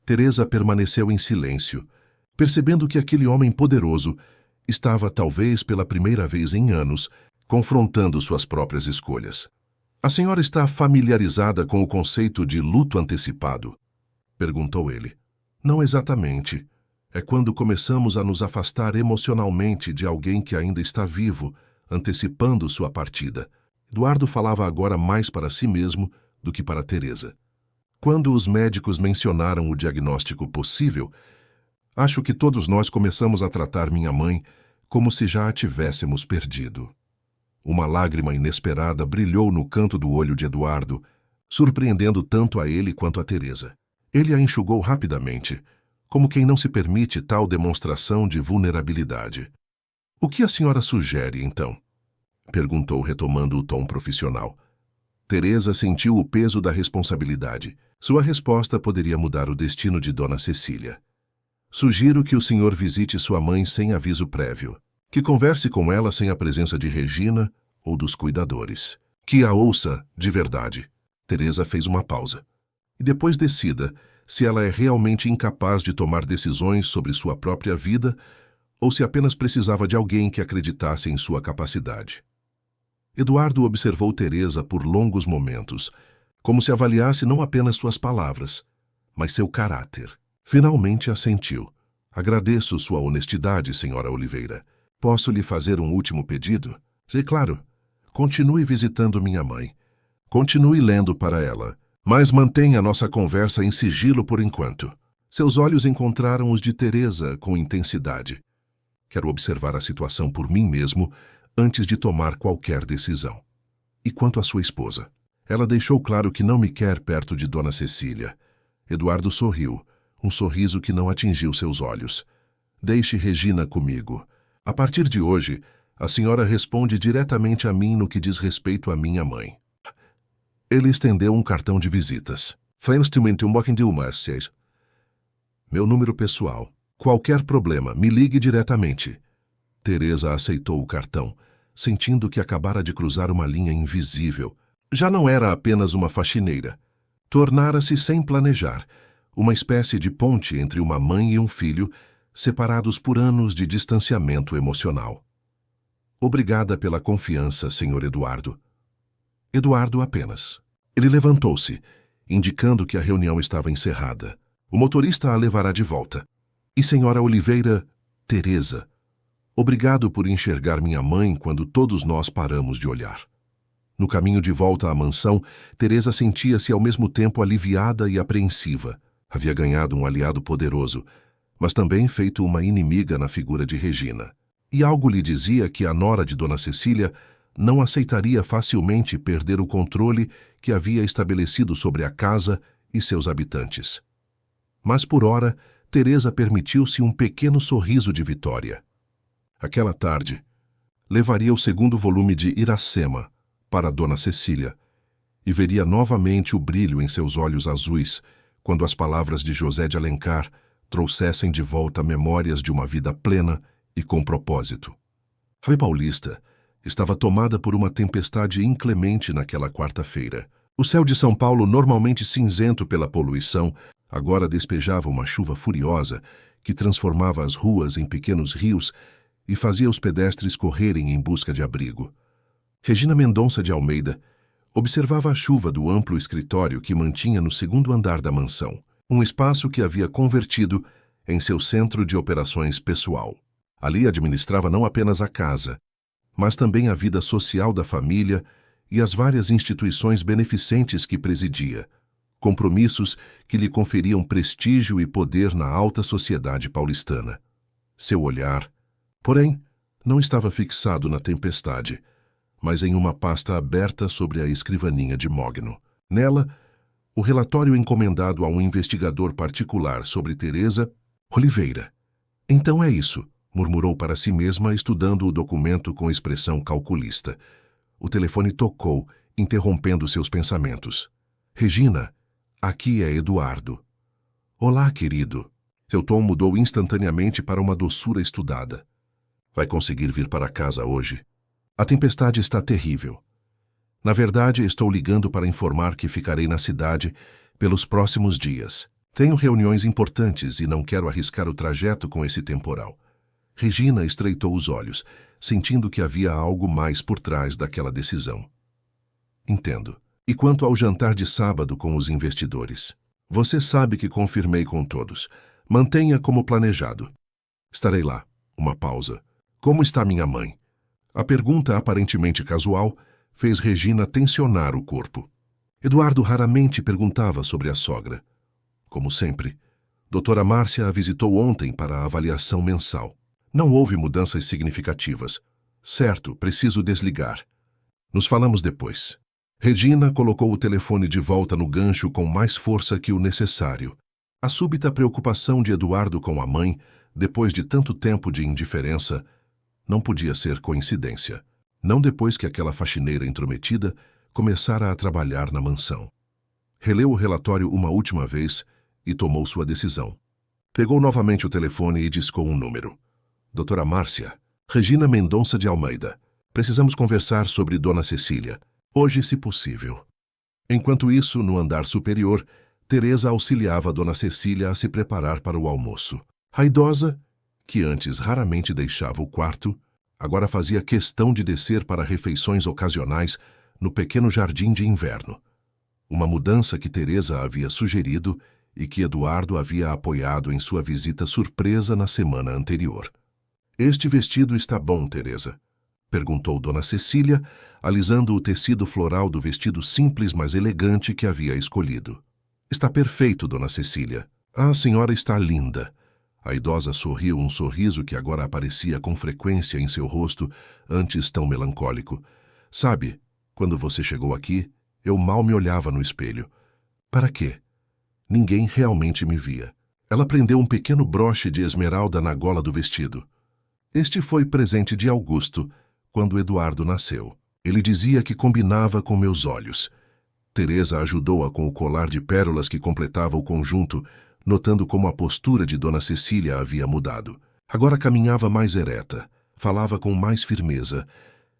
Teresa permaneceu em silêncio, percebendo que aquele homem poderoso estava, talvez pela primeira vez em anos, confrontando suas próprias escolhas. A senhora está familiarizada com o conceito de luto antecipado? Perguntou ele. Não exatamente. É quando começamos a nos afastar emocionalmente de alguém que ainda está vivo, antecipando sua partida. Eduardo falava agora mais para si mesmo do que para Teresa. Quando os médicos mencionaram o diagnóstico possível, acho que todos nós começamos a tratar minha mãe como se já a tivéssemos perdido. Uma lágrima inesperada brilhou no canto do olho de Eduardo, surpreendendo tanto a ele quanto a Teresa. Ele a enxugou rapidamente, como quem não se permite tal demonstração de vulnerabilidade. "O que a senhora sugere, então?" perguntou, retomando o tom profissional. Teresa sentiu o peso da responsabilidade. Sua resposta poderia mudar o destino de Dona Cecília. "Sugiro que o senhor visite sua mãe sem aviso prévio, que converse com ela sem a presença de Regina ou dos cuidadores, que a ouça de verdade." Teresa fez uma pausa. "E depois decida se ela é realmente incapaz de tomar decisões sobre sua própria vida ou se apenas precisava de alguém que acreditasse em sua capacidade." Eduardo observou Teresa por longos momentos, como se avaliasse não apenas suas palavras, mas seu caráter. Finalmente assentiu. "Agradeço sua honestidade, senhora Oliveira. Posso lhe fazer um último pedido?" "É claro. Continue visitando minha mãe. Continue lendo para ela, mas mantenha nossa conversa em sigilo por enquanto." Seus olhos encontraram os de Teresa com intensidade. "Quero observar a situação por mim mesmo antes de tomar qualquer decisão." "E quanto à sua esposa?" "Ela deixou claro que não me quer perto de Dona Cecília." Eduardo sorriu, um sorriso que não atingiu seus olhos. "Deixe Regina comigo. A partir de hoje, a senhora responde diretamente a mim no que diz respeito à minha mãe." Ele estendeu um cartão de visitas. "Meu número pessoal. Qualquer problema, me ligue diretamente." Teresa aceitou o cartão, sentindo que acabara de cruzar uma linha invisível. Já não era apenas uma faxineira. Tornara-se, sem planejar, uma espécie de ponte entre uma mãe e um filho, separados por anos de distanciamento emocional. "Obrigada pela confiança, Sr. Eduardo." Eduardo apenas. Ele levantou-se, indicando que a reunião estava encerrada. "O motorista a levará de volta." "E senhora Oliveira, Teresa, obrigado por enxergar minha mãe quando todos nós paramos de olhar." No caminho de volta à mansão, Teresa sentia-se ao mesmo tempo aliviada e apreensiva. Havia ganhado um aliado poderoso, mas também feito uma inimiga na figura de Regina. E algo lhe dizia que a nora de Dona Cecília não aceitaria facilmente perder o controle que havia estabelecido sobre a casa e seus habitantes. Mas por ora, Teresa permitiu-se um pequeno sorriso de vitória. Aquela tarde, levaria o segundo volume de Iracema para Dona Cecília e veria novamente o brilho em seus olhos azuis quando as palavras de José de Alencar trouxessem de volta memórias de uma vida plena e com propósito. A Paulista estava tomada por uma tempestade inclemente naquela quarta-feira. O céu de São Paulo, normalmente cinzento pela poluição, agora despejava uma chuva furiosa que transformava as ruas em pequenos rios e fazia os pedestres correrem em busca de abrigo. Regina Mendonça de Almeida observava a chuva do amplo escritório que mantinha no segundo andar da mansão, um espaço que havia convertido em seu centro de operações pessoal. Ali administrava não apenas a casa, mas também a vida social da família e as várias instituições beneficentes que presidia, compromissos que lhe conferiam prestígio e poder na alta sociedade paulistana. Seu olhar, porém, não estava fixado na tempestade, mas em uma pasta aberta sobre a escrivaninha de Mogno. Nela, o relatório encomendado a um investigador particular sobre Teresa Oliveira. "Então é isso", murmurou para si mesma, estudando o documento com expressão calculista. O telefone tocou, interrompendo seus pensamentos. "Regina, aqui é Eduardo." "Olá, querido." Seu tom mudou instantaneamente para uma doçura estudada. "Vai conseguir vir para casa hoje?" "A tempestade está terrível. Na verdade, estou ligando para informar que ficarei na cidade pelos próximos dias. Tenho reuniões importantes e não quero arriscar o trajeto com esse temporal." Regina estreitou os olhos, sentindo que havia algo mais por trás daquela decisão. "Entendo. E quanto ao jantar de sábado com os investidores? Você sabe que confirmei com todos. Mantenha como planejado." "Estarei lá." Uma pausa. "Como está minha mãe?" A pergunta, aparentemente casual, fez Regina tensionar o corpo. Eduardo raramente perguntava sobre a sogra. Como sempre, Doutora Márcia a visitou ontem para a avaliação mensal. Não houve mudanças significativas. "Certo, preciso desligar. Nos falamos depois." Regina colocou o telefone de volta no gancho com mais força que o necessário. A súbita preocupação de Eduardo com a mãe, depois de tanto tempo de indiferença, não podia ser coincidência. Não depois que aquela faxineira intrometida começara a trabalhar na mansão. Releu o relatório uma última vez e tomou sua decisão. Pegou novamente o telefone e discou um número. Doutora Márcia, Regina Mendonça de Almeida. Precisamos conversar sobre Dona Cecília. Hoje, se possível. Enquanto isso, no andar superior, Teresa auxiliava Dona Cecília a se preparar para o almoço. A idosa, que antes raramente deixava o quarto, agora fazia questão de descer para refeições ocasionais no pequeno jardim de inverno. Uma mudança que Teresa havia sugerido e que Eduardo havia apoiado em sua visita surpresa na semana anterior. "Este vestido está bom, Teresa?" perguntou Dona Cecília, alisando o tecido floral do vestido simples, mas elegante que havia escolhido. "Está perfeito, Dona Cecília. A senhora está linda." A idosa sorriu um sorriso que agora aparecia com frequência em seu rosto, antes tão melancólico. "Sabe, quando você chegou aqui, eu mal me olhava no espelho. Para quê? Ninguém realmente me via." Ela prendeu um pequeno broche de esmeralda na gola do vestido. "Este foi presente de Augusto, quando Eduardo nasceu. Ele dizia que combinava com meus olhos." Teresa ajudou-a com o colar de pérolas que completava o conjunto, notando como a postura de Dona Cecília havia mudado. Agora caminhava mais ereta, falava com mais firmeza.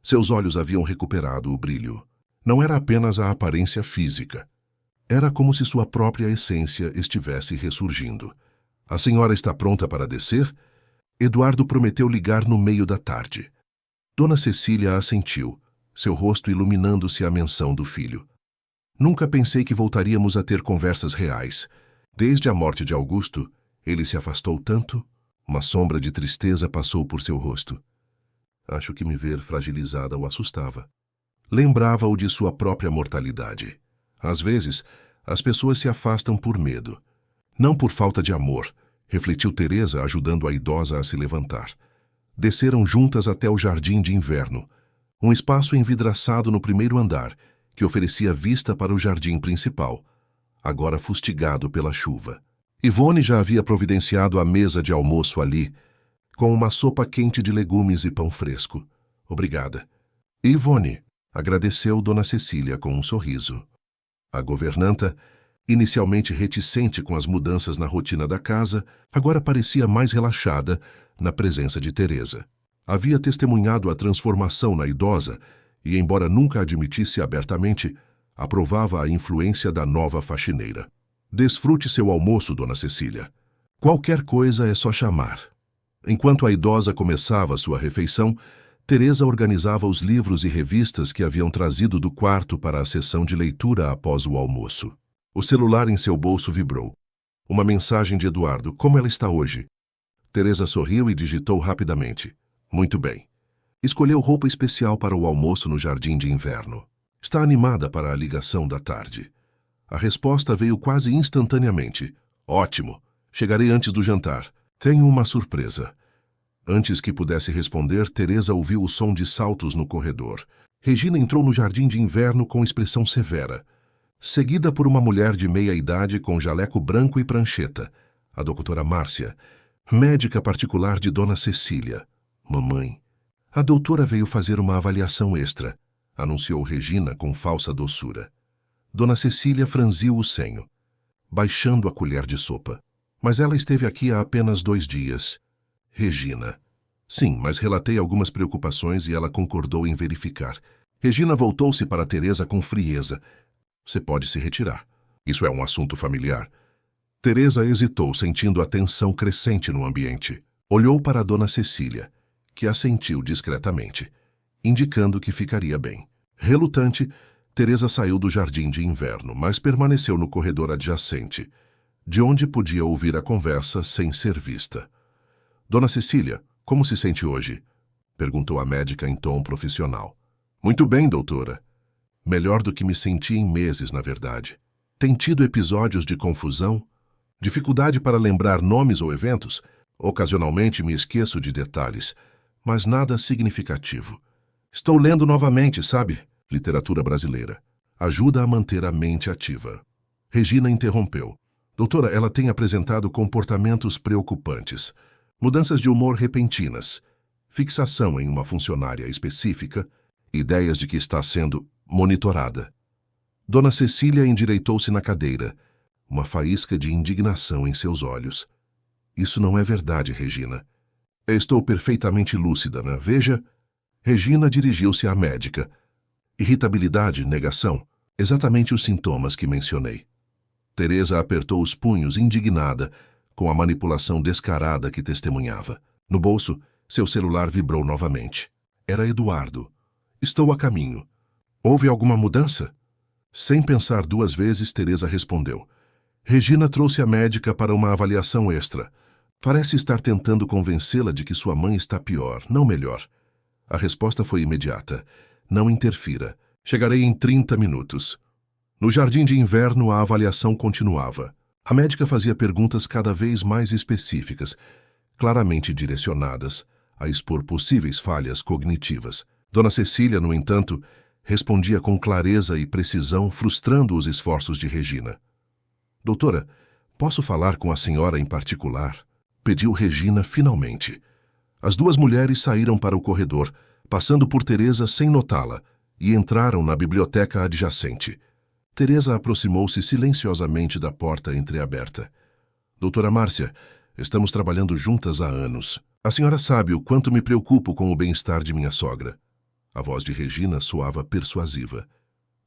Seus olhos haviam recuperado o brilho. Não era apenas a aparência física. Era como se sua própria essência estivesse ressurgindo. "A senhora está pronta para descer?" Eduardo prometeu ligar no meio da tarde. Dona Cecília assentiu, seu rosto iluminando-se à menção do filho. "Nunca pensei que voltaríamos a ter conversas reais. Desde a morte de Augusto, ele se afastou tanto." Uma sombra de tristeza passou por seu rosto. Acho que me ver fragilizada o assustava. Lembrava-o de sua própria mortalidade. Às vezes, as pessoas se afastam por medo. Não por falta de amor, refletiu Teresa, ajudando a idosa a se levantar. Desceram juntas até o jardim de inverno, um espaço envidraçado no primeiro andar, que oferecia vista para o jardim principal, agora fustigado pela chuva. Ivone já havia providenciado a mesa de almoço ali, com uma sopa quente de legumes e pão fresco. "Obrigada." "Ivone," agradeceu Dona Cecília com um sorriso. A governanta, inicialmente reticente com as mudanças na rotina da casa, agora parecia mais relaxada na presença de Teresa. Havia testemunhado a transformação na idosa e, embora nunca admitisse abertamente, aprovava a influência da nova faxineira. "Desfrute seu almoço, Dona Cecília. Qualquer coisa é só chamar." Enquanto a idosa começava sua refeição, Teresa organizava os livros e revistas que haviam trazido do quarto para a sessão de leitura após o almoço. O celular em seu bolso vibrou. Uma mensagem de Eduardo. "Como ela está hoje?" Teresa sorriu e digitou rapidamente. "Muito bem." Escolheu roupa especial para o almoço no jardim de inverno. "Está animada para a ligação da tarde." A resposta veio quase instantaneamente. "Ótimo. Chegarei antes do jantar. Tenho uma surpresa." Antes que pudesse responder, Teresa ouviu o som de saltos no corredor. Regina entrou no jardim de inverno com expressão severa, seguida por uma mulher de meia-idade com jaleco branco e prancheta, a doutora Márcia, médica particular de Dona Cecília. "Mamãe, a doutora veio fazer uma avaliação extra", anunciou Regina com falsa doçura. Dona Cecília franziu o senho, baixando a colher de sopa. "Mas ela esteve aqui há apenas 2 dias." Regina. "Sim, mas relatei algumas preocupações e ela concordou em verificar." Regina voltou-se para Teresa com frieza. "Você pode se retirar. Isso é um assunto familiar." Teresa hesitou, sentindo a tensão crescente no ambiente. Olhou para Dona Cecília, que assentiu discretamente, indicando que ficaria bem. Relutante, Teresa saiu do jardim de inverno, mas permaneceu no corredor adjacente, de onde podia ouvir a conversa sem ser vista. "Dona Cecília, como se sente hoje?" perguntou a médica em tom profissional. "Muito bem, doutora. Melhor do que me senti em meses, na verdade. Tem tido episódios de confusão? Dificuldade para lembrar nomes ou eventos? Ocasionalmente me esqueço de detalhes, mas nada significativo. Estou lendo novamente, sabe? Literatura brasileira. Ajuda a manter a mente ativa. Regina interrompeu. Doutora, ela tem apresentado comportamentos preocupantes. Mudanças de humor repentinas. Fixação em uma funcionária específica. Ideias de que está sendo monitorada. Dona Cecília endireitou-se na cadeira. Uma faísca de indignação em seus olhos. Isso não é verdade, Regina. Estou perfeitamente lúcida, né? Veja. Regina dirigiu-se à médica. Irritabilidade, negação. Exatamente os sintomas que mencionei. Teresa apertou os punhos, indignada, com a manipulação descarada que testemunhava. No bolso, seu celular vibrou novamente. Era Eduardo. Estou a caminho. Houve alguma mudança? Sem pensar duas vezes, Teresa respondeu. Regina trouxe a médica para uma avaliação extra. Parece estar tentando convencê-la de que sua mãe está pior, não melhor. A resposta foi imediata. Não interfira. Chegarei em 30 minutos. No jardim de inverno, a avaliação continuava. A médica fazia perguntas cada vez mais específicas, claramente direcionadas a expor possíveis falhas cognitivas. Dona Cecília, no entanto, respondia com clareza e precisão, frustrando os esforços de Regina. Doutora, posso falar com a senhora em particular? Pediu Regina finalmente. As duas mulheres saíram para o corredor, passando por Teresa sem notá-la, e entraram na biblioteca adjacente. Teresa aproximou-se silenciosamente da porta entreaberta. Doutora Márcia, estamos trabalhando juntas há anos. A senhora sabe o quanto me preocupo com o bem-estar de minha sogra. A voz de Regina soava persuasiva.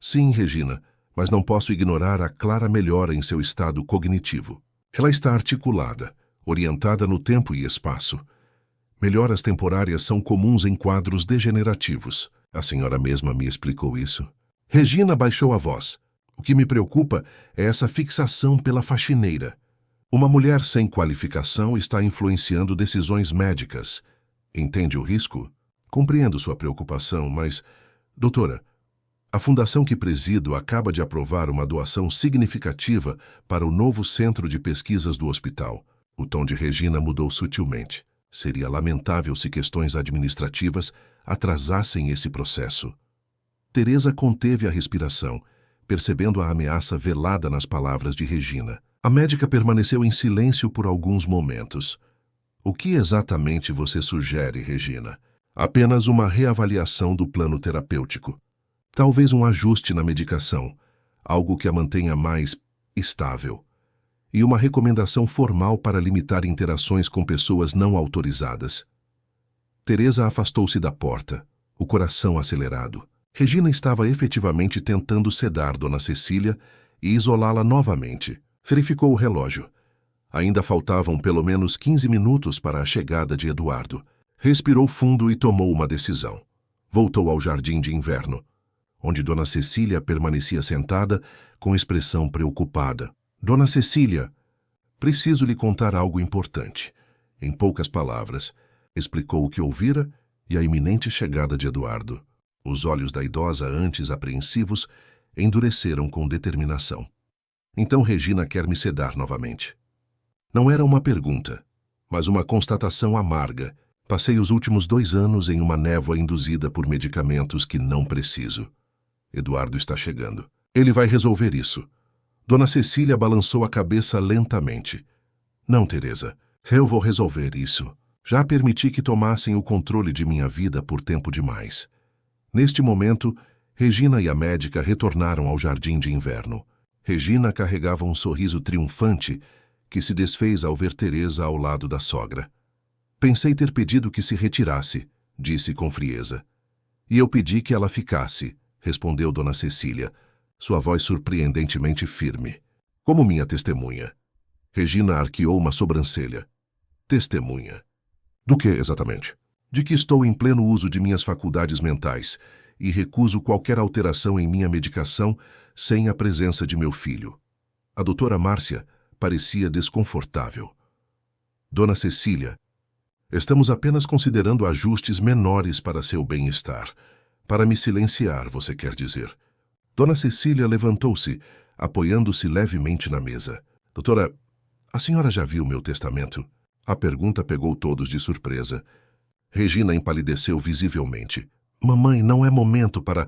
Sim, Regina, mas não posso ignorar a clara melhora em seu estado cognitivo. Ela está articulada, orientada no tempo e espaço. Melhoras temporárias são comuns em quadros degenerativos. A senhora mesma me explicou isso. Regina baixou a voz. O que me preocupa é essa fixação pela faxineira. Uma mulher sem qualificação está influenciando decisões médicas. Entende o risco? Compreendo sua preocupação, mas... Doutora, a fundação que presido acaba de aprovar uma doação significativa para o novo centro de pesquisas do hospital. O tom de Regina mudou sutilmente. Seria lamentável se questões administrativas atrasassem esse processo. Teresa conteve a respiração, percebendo a ameaça velada nas palavras de Regina. A médica permaneceu em silêncio por alguns momentos. O que exatamente você sugere, Regina? Apenas uma reavaliação do plano terapêutico. Talvez um ajuste na medicação, algo que a mantenha mais estável. E uma recomendação formal para limitar interações com pessoas não autorizadas. Teresa afastou-se da porta, o coração acelerado. Regina estava efetivamente tentando sedar Dona Cecília e isolá-la novamente. Verificou o relógio. Ainda faltavam pelo menos 15 minutos para a chegada de Eduardo. Respirou fundo e tomou uma decisão. Voltou ao jardim de inverno, onde Dona Cecília permanecia sentada com expressão preocupada. Dona Cecília, preciso lhe contar algo importante. Em poucas palavras, explicou o que ouvira e a iminente chegada de Eduardo. Os olhos da idosa, antes apreensivos, endureceram com determinação. Então Regina quer me sedar novamente. Não era uma pergunta, mas uma constatação amarga. Passei os últimos 2 anos em uma névoa induzida por medicamentos que não preciso. Eduardo está chegando. Ele vai resolver isso. Dona Cecília balançou a cabeça lentamente. Não, Teresa, eu vou resolver isso. Já permiti que tomassem o controle de minha vida por tempo demais. Neste momento, Regina e a médica retornaram ao jardim de inverno. Regina carregava um sorriso triunfante que se desfez ao ver Teresa ao lado da sogra. Pensei ter pedido que se retirasse, disse com frieza. E eu pedi que ela ficasse, respondeu Dona Cecília, sua voz surpreendentemente firme. Como minha testemunha. Regina arqueou uma sobrancelha. Testemunha. Do que exatamente? De que estou em pleno uso de minhas faculdades mentais e recuso qualquer alteração em minha medicação sem a presença de meu filho. A doutora Márcia parecia desconfortável. Dona Cecília, estamos apenas considerando ajustes menores para seu bem-estar. Para me silenciar, você quer dizer. Dona Cecília levantou-se, apoiando-se levemente na mesa. Doutora, a senhora já viu meu testamento? A pergunta pegou todos de surpresa. Regina empalideceu visivelmente. Mamãe, não é momento para...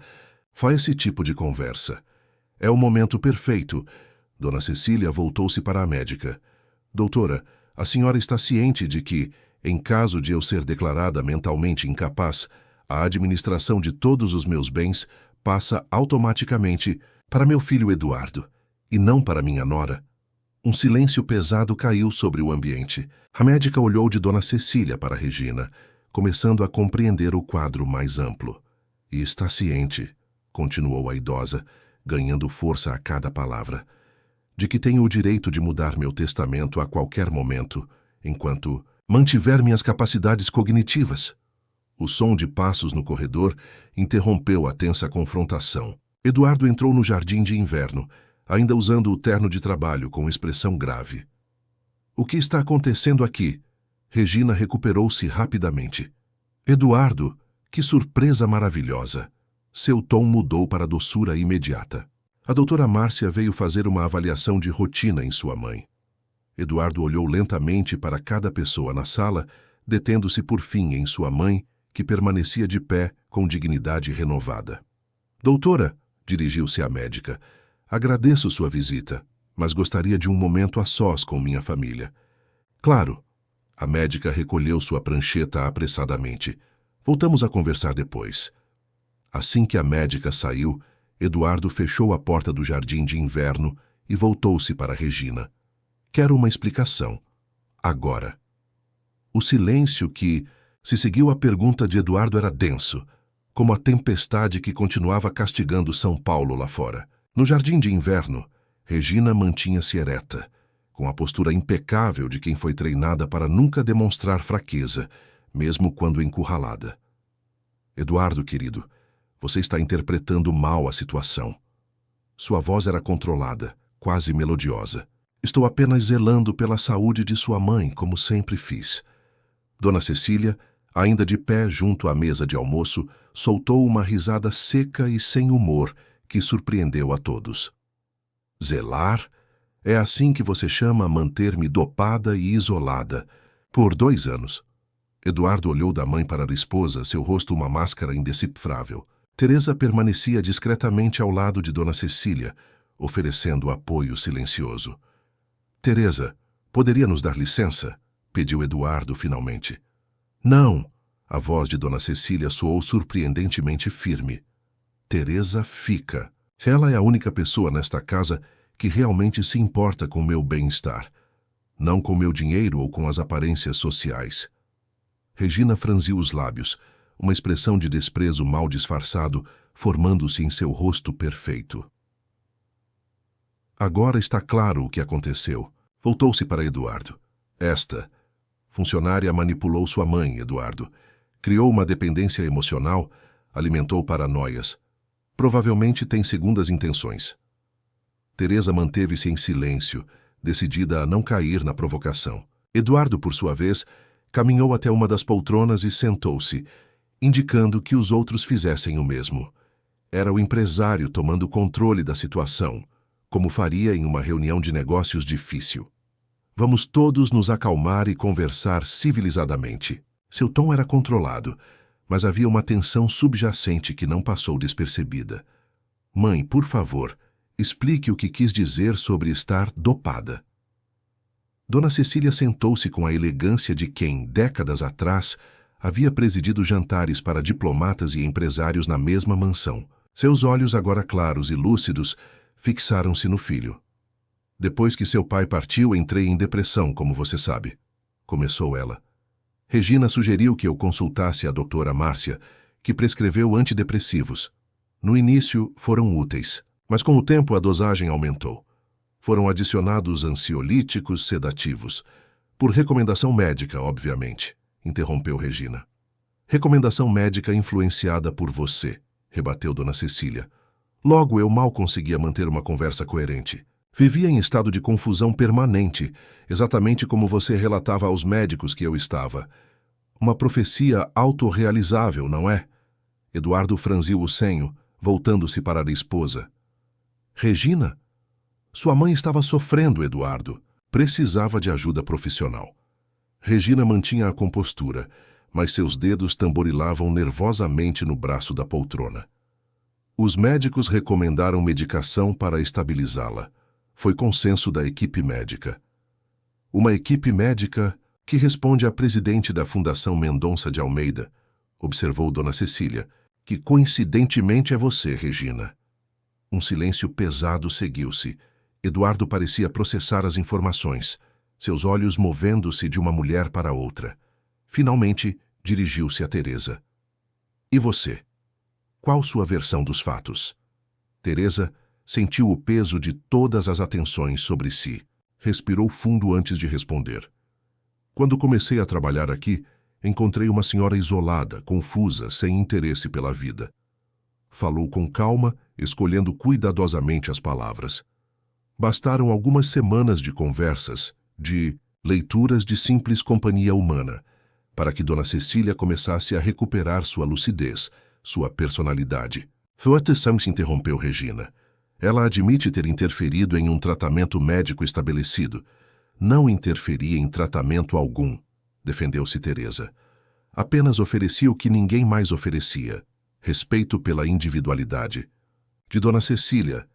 Foi esse tipo de conversa. É o momento perfeito. Dona Cecília voltou-se para a médica. Doutora, a senhora está ciente de que, em caso de eu ser declarada mentalmente incapaz, a administração de todos os meus bens passa automaticamente para meu filho Eduardo, e não para minha nora. Um silêncio pesado caiu sobre o ambiente. A médica olhou de Dona Cecília para Regina, começando a compreender o quadro mais amplo. E está ciente, continuou a idosa, ganhando força a cada palavra, de que tenho o direito de mudar meu testamento a qualquer momento, enquanto mantiver minhas capacidades cognitivas. O som de passos no corredor interrompeu a tensa confrontação. Eduardo entrou no jardim de inverno, ainda usando o terno de trabalho com expressão grave. O que está acontecendo aqui? Regina recuperou-se rapidamente. Eduardo, que surpresa maravilhosa! Seu tom mudou para doçura imediata. A doutora Márcia veio fazer uma avaliação de rotina em sua mãe. Eduardo olhou lentamente para cada pessoa na sala, detendo-se por fim em sua mãe, que permanecia de pé com dignidade renovada. Doutora, dirigiu-se à médica, agradeço sua visita, mas gostaria de um momento a sós com minha família. Claro. A médica recolheu sua prancheta apressadamente. Voltamos a conversar depois. Assim que a médica saiu, Eduardo fechou a porta do jardim de inverno e voltou-se para Regina. Quero uma explicação. Agora. O silêncio que se seguiu à pergunta de Eduardo era denso, como a tempestade que continuava castigando São Paulo lá fora. No jardim de inverno, Regina mantinha-se ereta, com a postura impecável de quem foi treinada para nunca demonstrar fraqueza, mesmo quando encurralada. Eduardo, querido, você está interpretando mal a situação. Sua voz era controlada, quase melodiosa. Estou apenas zelando pela saúde de sua mãe, como sempre fiz. Dona Cecília, ainda de pé junto à mesa de almoço, soltou uma risada seca e sem humor que surpreendeu a todos. Zelar? É assim que você chama manter-me dopada e isolada, por 2 anos. Eduardo olhou da mãe para a esposa, seu rosto uma máscara indecifrável. Teresa permanecia discretamente ao lado de Dona Cecília, oferecendo apoio silencioso. Teresa, poderia nos dar licença? Pediu Eduardo finalmente. Não! A voz de Dona Cecília soou surpreendentemente firme. Teresa fica. Ela é a única pessoa nesta casa que realmente se importa com meu bem-estar, não com meu dinheiro ou com as aparências sociais. Regina franziu os lábios, uma expressão de desprezo mal disfarçado formando-se em seu rosto perfeito. Agora está claro o que aconteceu. Voltou-se para Eduardo. Esta funcionária manipulou sua mãe, Eduardo. Criou uma dependência emocional, alimentou paranoias. Provavelmente tem segundas intenções. Teresa manteve-se em silêncio, decidida a não cair na provocação. Eduardo, por sua vez, caminhou até uma das poltronas e sentou-se, indicando que os outros fizessem o mesmo. Era o empresário tomando controle da situação, como faria em uma reunião de negócios difícil. Vamos todos nos acalmar e conversar civilizadamente. Seu tom era controlado, mas havia uma tensão subjacente que não passou despercebida. Mãe, por favor, explique o que quis dizer sobre estar dopada. Dona Cecília sentou-se com a elegância de quem, décadas atrás, havia presidido jantares para diplomatas e empresários na mesma mansão. Seus olhos, agora claros e lúcidos, fixaram-se no filho. Depois que seu pai partiu, entrei em depressão, como você sabe. Começou ela. Regina sugeriu que eu consultasse a doutora Márcia, que prescreveu antidepressivos. No início, foram úteis, mas com o tempo a dosagem aumentou. Foram adicionados ansiolíticos sedativos. Por recomendação médica, obviamente, interrompeu Regina. Recomendação médica influenciada por você, rebateu Dona Cecília. Logo, eu mal conseguia manter uma conversa coerente. Vivia em estado de confusão permanente, exatamente como você relatava aos médicos que eu estava. Uma profecia autorrealizável, não é? Eduardo franziu o senho, voltando-se para a esposa. Regina? Sua mãe estava sofrendo, Eduardo. Precisava de ajuda profissional. Regina mantinha a compostura, mas seus dedos tamborilavam nervosamente no braço da poltrona. Os médicos recomendaram medicação para estabilizá-la. Foi consenso da equipe médica. Uma equipe médica que responde à presidente da Fundação Mendonça de Almeida, observou Dona Cecília, que coincidentemente é você, Regina. Um silêncio pesado seguiu-se. Eduardo parecia processar as informações, seus olhos movendo-se de uma mulher para outra. Finalmente, dirigiu-se a Teresa. E você? Qual sua versão dos fatos? Teresa sentiu o peso de todas as atenções sobre si. Respirou fundo antes de responder. Quando comecei a trabalhar aqui, encontrei uma senhora isolada, confusa, sem interesse pela vida. Falou com calma, escolhendo cuidadosamente as palavras. Bastaram algumas semanas de conversas, de leituras de simples companhia humana, para que Dona Cecília começasse a recuperar sua lucidez, sua personalidade. Fuatesam se interrompeu Regina. Ela admite ter interferido em um tratamento médico estabelecido. Não interferia em tratamento algum, defendeu-se Teresa. Apenas oferecia o que ninguém mais oferecia, respeito pela individualidade. De Dona Cecília,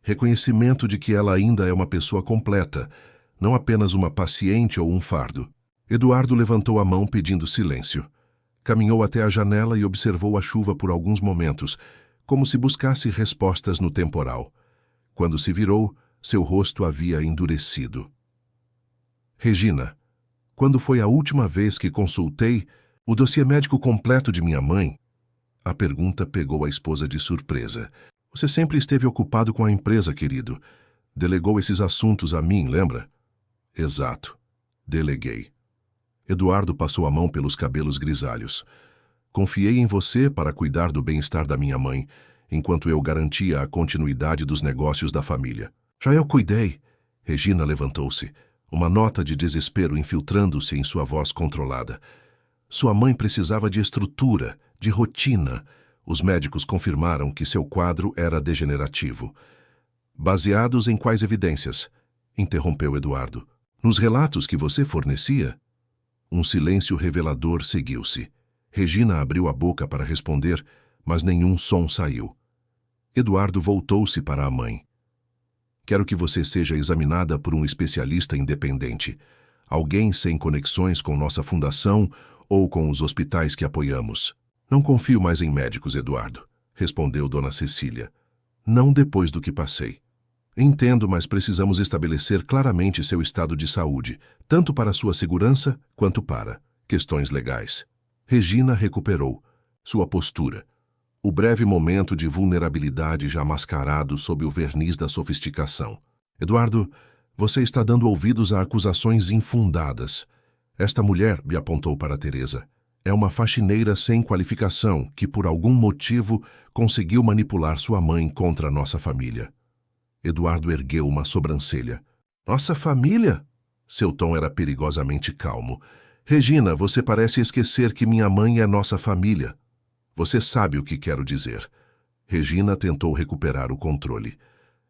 reconhecimento de que ela ainda é uma pessoa completa, não apenas uma paciente ou um fardo. Eduardo levantou a mão pedindo silêncio. Caminhou até a janela e observou a chuva por alguns momentos, como se buscasse respostas no temporal. Quando se virou, seu rosto havia endurecido. Regina, quando foi a última vez que consultei o dossiê médico completo de minha mãe? A pergunta pegou a esposa de surpresa. Você sempre esteve ocupado com a empresa, querido. Delegou esses assuntos a mim, lembra? Exato. Deleguei. Eduardo passou a mão pelos cabelos grisalhos. Confiei em você para cuidar do bem-estar da minha mãe, enquanto eu garantia a continuidade dos negócios da família. Já eu cuidei. Regina levantou-se, uma nota de desespero infiltrando-se em sua voz controlada. Sua mãe precisava de estrutura, de rotina. Os médicos confirmaram que seu quadro era degenerativo. Baseados em quais evidências? Interrompeu Eduardo. Nos relatos que você fornecia? Um silêncio revelador seguiu-se. Regina abriu a boca para responder, mas nenhum som saiu. Eduardo voltou-se para a mãe. Quero que você seja examinada por um especialista independente, alguém sem conexões com nossa fundação ou com os hospitais que apoiamos. Não confio mais em médicos, Eduardo, respondeu Dona Cecília. Não depois do que passei. Entendo, mas precisamos estabelecer claramente seu estado de saúde, tanto para sua segurança quanto para questões legais. Regina recuperou sua postura. O breve momento de vulnerabilidade já mascarado sob o verniz da sofisticação. Eduardo, você está dando ouvidos a acusações infundadas. Esta mulher, me apontou para Teresa, é uma faxineira sem qualificação que, por algum motivo, conseguiu manipular sua mãe contra a nossa família. Eduardo ergueu uma sobrancelha. Nossa família? Seu tom era perigosamente calmo. Regina, você parece esquecer que minha mãe é nossa família. Você sabe o que quero dizer. Regina tentou recuperar o controle.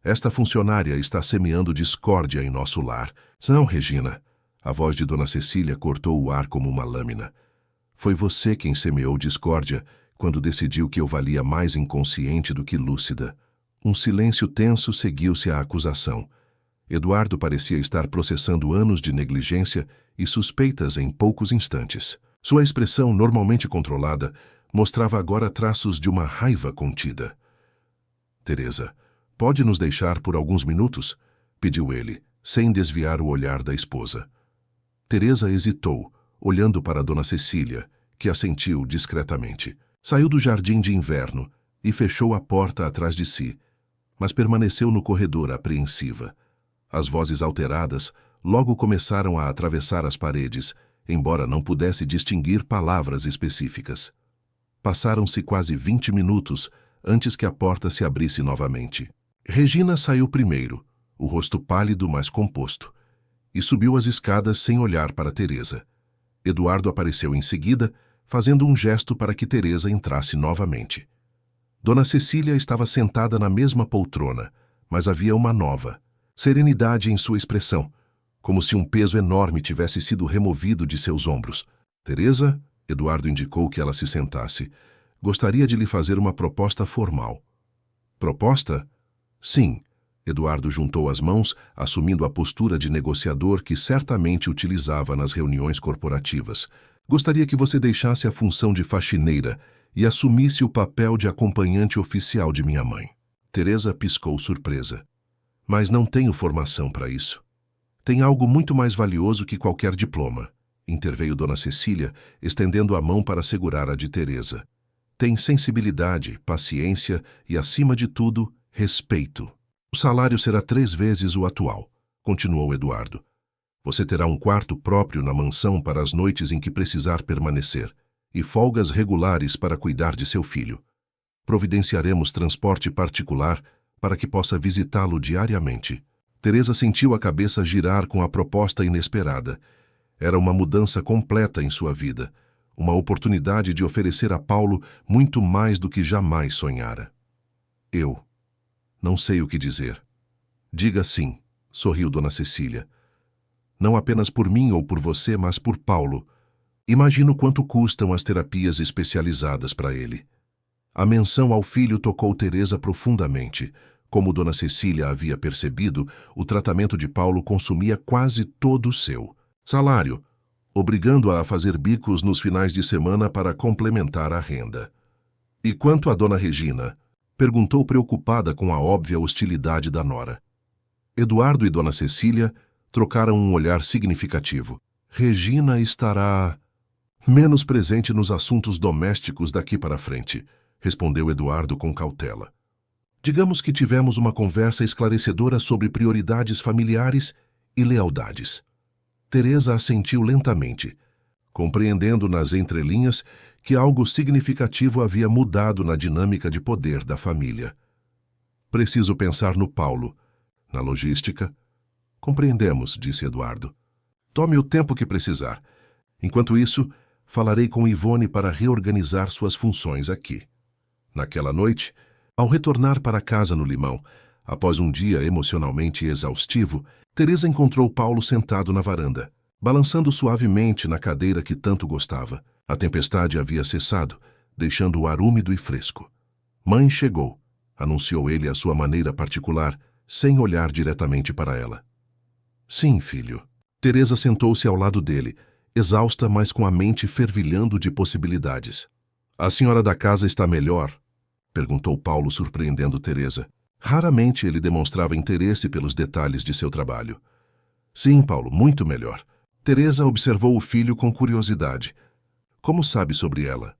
Esta funcionária está semeando discórdia em nosso lar. Não, Regina. A voz de Dona Cecília cortou o ar como uma lâmina. Foi você quem semeou discórdia quando decidiu que eu valia mais inconsciente do que lúcida. Um silêncio tenso seguiu-se à acusação. Eduardo parecia estar processando anos de negligência e suspeitas em poucos instantes. Sua expressão, normalmente controlada, mostrava agora traços de uma raiva contida. Teresa, pode nos deixar por alguns minutos? Pediu ele, sem desviar o olhar da esposa. Teresa hesitou, olhando para Dona Cecília, que assentiu discretamente. Saiu do jardim de inverno e fechou a porta atrás de si, mas permaneceu no corredor apreensiva. As vozes alteradas logo começaram a atravessar as paredes, embora não pudesse distinguir palavras específicas. Passaram-se quase 20 minutos antes que a porta se abrisse novamente. Regina saiu primeiro, o rosto pálido mas composto, e subiu as escadas sem olhar para Teresa. Eduardo apareceu em seguida, fazendo um gesto para que Teresa entrasse novamente. Dona Cecília estava sentada na mesma poltrona, mas havia uma nova serenidade em sua expressão, como se um peso enorme tivesse sido removido de seus ombros. Teresa, Eduardo indicou que ela se sentasse, gostaria de lhe fazer uma proposta formal. Proposta? Sim. Eduardo juntou as mãos, assumindo a postura de negociador que certamente utilizava nas reuniões corporativas. Gostaria que você deixasse a função de faxineira e assumisse o papel de acompanhante oficial de minha mãe. Teresa piscou surpresa. Mas não tenho formação para isso. Tem algo muito mais valioso que qualquer diploma, interveio Dona Cecília, estendendo a mão para segurar a de Teresa. Tem sensibilidade, paciência e, acima de tudo, respeito. O salário será 3 vezes o atual, continuou Eduardo. Você terá um quarto próprio na mansão para as noites em que precisar permanecer e folgas regulares para cuidar de seu filho. Providenciaremos transporte particular para que possa visitá-lo diariamente. Teresa sentiu a cabeça girar com a proposta inesperada. Era uma mudança completa em sua vida, uma oportunidade de oferecer a Paulo muito mais do que jamais sonhara. Eu não sei o que dizer. Diga sim, sorriu Dona Cecília. Não apenas por mim ou por você, mas por Paulo. Imagino quanto custam as terapias especializadas para ele. A menção ao filho tocou Teresa profundamente. Como Dona Cecília havia percebido, o tratamento de Paulo consumia quase todo o seu salário, obrigando-a a fazer bicos nos finais de semana para complementar a renda. E quanto a Dona Regina? Perguntou preocupada com a óbvia hostilidade da nora. Eduardo e Dona Cecília trocaram um olhar significativo. Regina estará menos presente nos assuntos domésticos daqui para frente, respondeu Eduardo com cautela. Digamos que tivemos uma conversa esclarecedora sobre prioridades familiares e lealdades. Teresa assentiu lentamente, compreendendo nas entrelinhas que algo significativo havia mudado na dinâmica de poder da família. Preciso pensar no Paulo. Na logística. Compreendemos, disse Eduardo. Tome o tempo que precisar. Enquanto isso, falarei com Ivone para reorganizar suas funções aqui. Naquela noite, ao retornar para casa no Limão, após um dia emocionalmente exaustivo, Teresa encontrou Paulo sentado na varanda, balançando suavemente na cadeira que tanto gostava. A tempestade havia cessado, deixando o ar úmido e fresco. Mãe chegou, anunciou ele à sua maneira particular, sem olhar diretamente para ela. Sim, filho. Teresa sentou-se ao lado dele, exausta, mas com a mente fervilhando de possibilidades. A senhora da casa está melhor? Perguntou Paulo, surpreendendo Teresa. Raramente ele demonstrava interesse pelos detalhes de seu trabalho. Sim, Paulo, muito melhor. Teresa observou o filho com curiosidade. Como sabe sobre ela?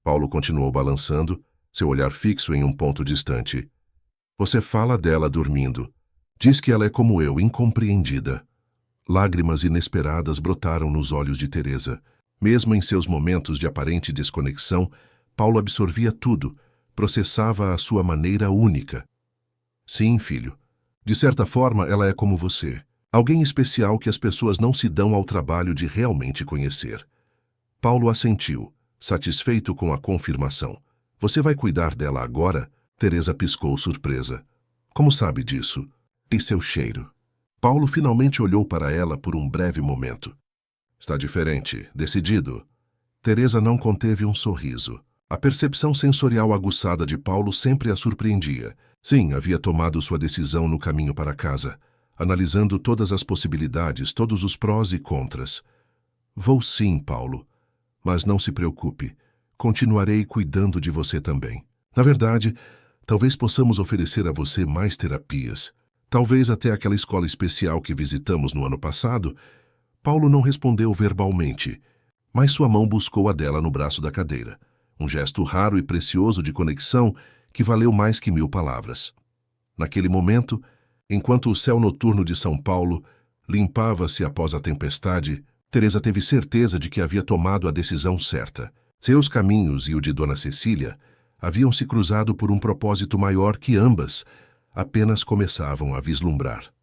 Paulo continuou balançando, seu olhar fixo em um ponto distante. Você fala dela dormindo. Diz que ela é como eu, incompreendida. Lágrimas inesperadas brotaram nos olhos de Teresa. Mesmo em seus momentos de aparente desconexão, Paulo absorvia tudo, processava à sua maneira única. Sim, filho. De certa forma, ela é como você. Alguém especial que as pessoas não se dão ao trabalho de realmente conhecer. Paulo assentiu, satisfeito com a confirmação. Você vai cuidar dela agora? Teresa piscou surpresa. Como sabe disso? E seu cheiro? Paulo finalmente olhou para ela por um breve momento. Está diferente, decidido. Teresa não conteve um sorriso. A percepção sensorial aguçada de Paulo sempre a surpreendia. Sim, havia tomado sua decisão no caminho para casa, analisando todas as possibilidades, todos os prós e contras. Vou sim, Paulo. Mas não se preocupe. Continuarei cuidando de você também. Na verdade, talvez possamos oferecer a você mais terapias. Talvez até aquela escola especial que visitamos no ano passado. Paulo não respondeu verbalmente, mas sua mão buscou a dela no braço da cadeira. Um gesto raro e precioso de conexão que valeu mais que 1000 palavras. Naquele momento, enquanto o céu noturno de São Paulo limpava-se após a tempestade, Teresa teve certeza de que havia tomado a decisão certa. Seus caminhos e o de Dona Cecília haviam se cruzado por um propósito maior que ambas apenas começavam a vislumbrar.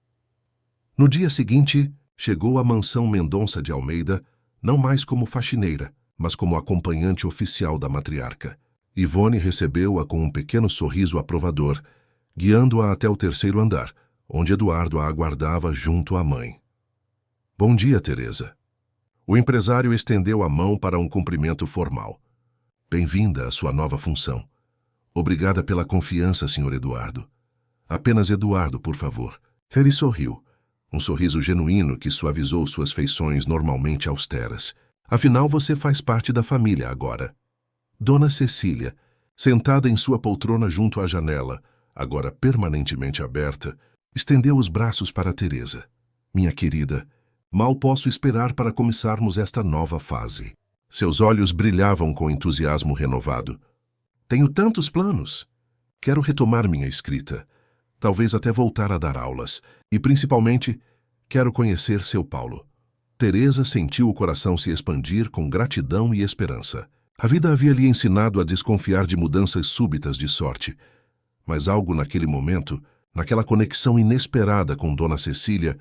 No dia seguinte, chegou à mansão Mendonça de Almeida, não mais como faxineira, mas como acompanhante oficial da matriarca. Ivone recebeu-a com um pequeno sorriso aprovador, guiando-a até o 3º andar, onde Eduardo a aguardava junto à mãe. Bom dia, Teresa. O empresário estendeu a mão para um cumprimento formal. Bem-vinda à sua nova função. Obrigada pela confiança, Sr. Eduardo. Apenas Eduardo, por favor. Ele sorriu, um sorriso genuíno que suavizou suas feições normalmente austeras. Afinal, você faz parte da família agora. Dona Cecília, sentada em sua poltrona junto à janela, agora permanentemente aberta, estendeu os braços para Teresa. Minha querida, mal posso esperar para começarmos esta nova fase. Seus olhos brilhavam com entusiasmo renovado. Tenho tantos planos. Quero retomar minha escrita, talvez até voltar a dar aulas, e principalmente, quero conhecer seu Paulo. Teresa sentiu o coração se expandir com gratidão e esperança. A vida havia lhe ensinado a desconfiar de mudanças súbitas de sorte, mas algo naquele momento, naquela conexão inesperada com Dona Cecília,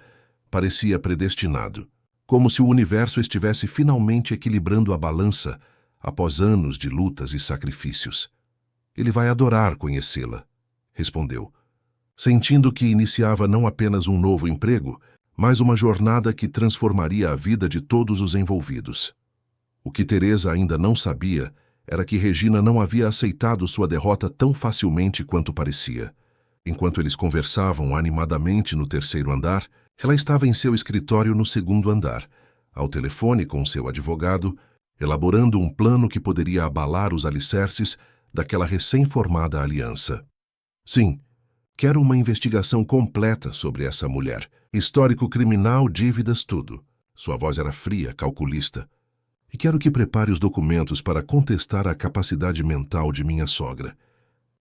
parecia predestinado, como se o universo estivesse finalmente equilibrando a balança após anos de lutas e sacrifícios. Ele vai adorar conhecê-la, respondeu, sentindo que iniciava não apenas um novo emprego, mas uma jornada que transformaria a vida de todos os envolvidos. O que Teresa ainda não sabia era que Regina não havia aceitado sua derrota tão facilmente quanto parecia. Enquanto eles conversavam animadamente no terceiro andar, ela estava em seu escritório no segundo andar, ao telefone com seu advogado, elaborando um plano que poderia abalar os alicerces daquela recém-formada aliança. Sim, quero uma investigação completa sobre essa mulher. Histórico criminal, dívidas, tudo. Sua voz era fria, calculista. E quero que prepare os documentos para contestar a capacidade mental de minha sogra.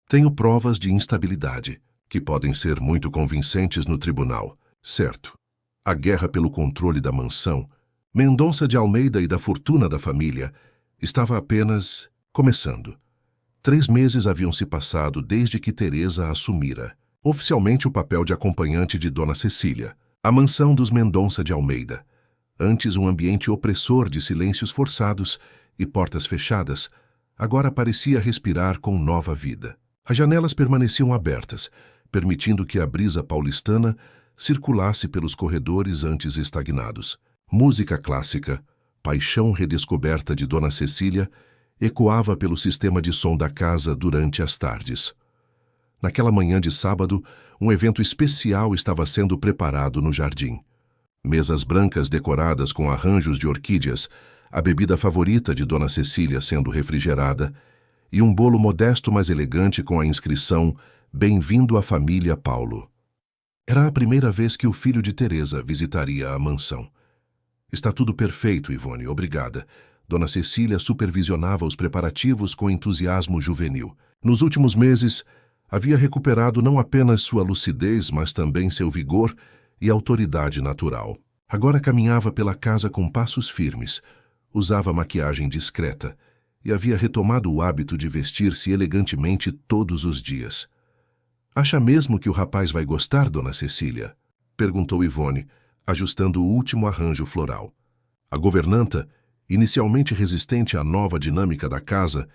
Tenho provas de instabilidade, que podem ser muito convincentes no tribunal. Certo. A guerra pelo controle da mansão, Mendonça de Almeida e da fortuna da família, estava apenas começando. 3 meses haviam se passado desde que Teresa assumira oficialmente o papel de acompanhante de Dona Cecília, a mansão dos Mendonça de Almeida. Antes um ambiente opressor de silêncios forçados e portas fechadas, agora parecia respirar com nova vida. As janelas permaneciam abertas, permitindo que a brisa paulistana circulasse pelos corredores antes estagnados. Música clássica, paixão redescoberta de Dona Cecília, ecoava pelo sistema de som da casa durante as tardes. Naquela manhã de sábado, um evento especial estava sendo preparado no jardim. Mesas brancas decoradas com arranjos de orquídeas, a bebida favorita de Dona Cecília sendo refrigerada, e um bolo modesto mas elegante com a inscrição "Bem-vindo à família Paulo". Era a primeira vez que o filho de Teresa visitaria a mansão. Está tudo perfeito, Ivone, obrigada. Dona Cecília supervisionava os preparativos com entusiasmo juvenil. Nos últimos meses, havia recuperado não apenas sua lucidez, mas também seu vigor e autoridade natural. Agora caminhava pela casa com passos firmes, usava maquiagem discreta e havia retomado o hábito de vestir-se elegantemente todos os dias. Acha mesmo que o rapaz vai gostar, Dona Cecília? Perguntou Ivone, ajustando o último arranjo floral. A governanta, inicialmente resistente à nova dinâmica da casa,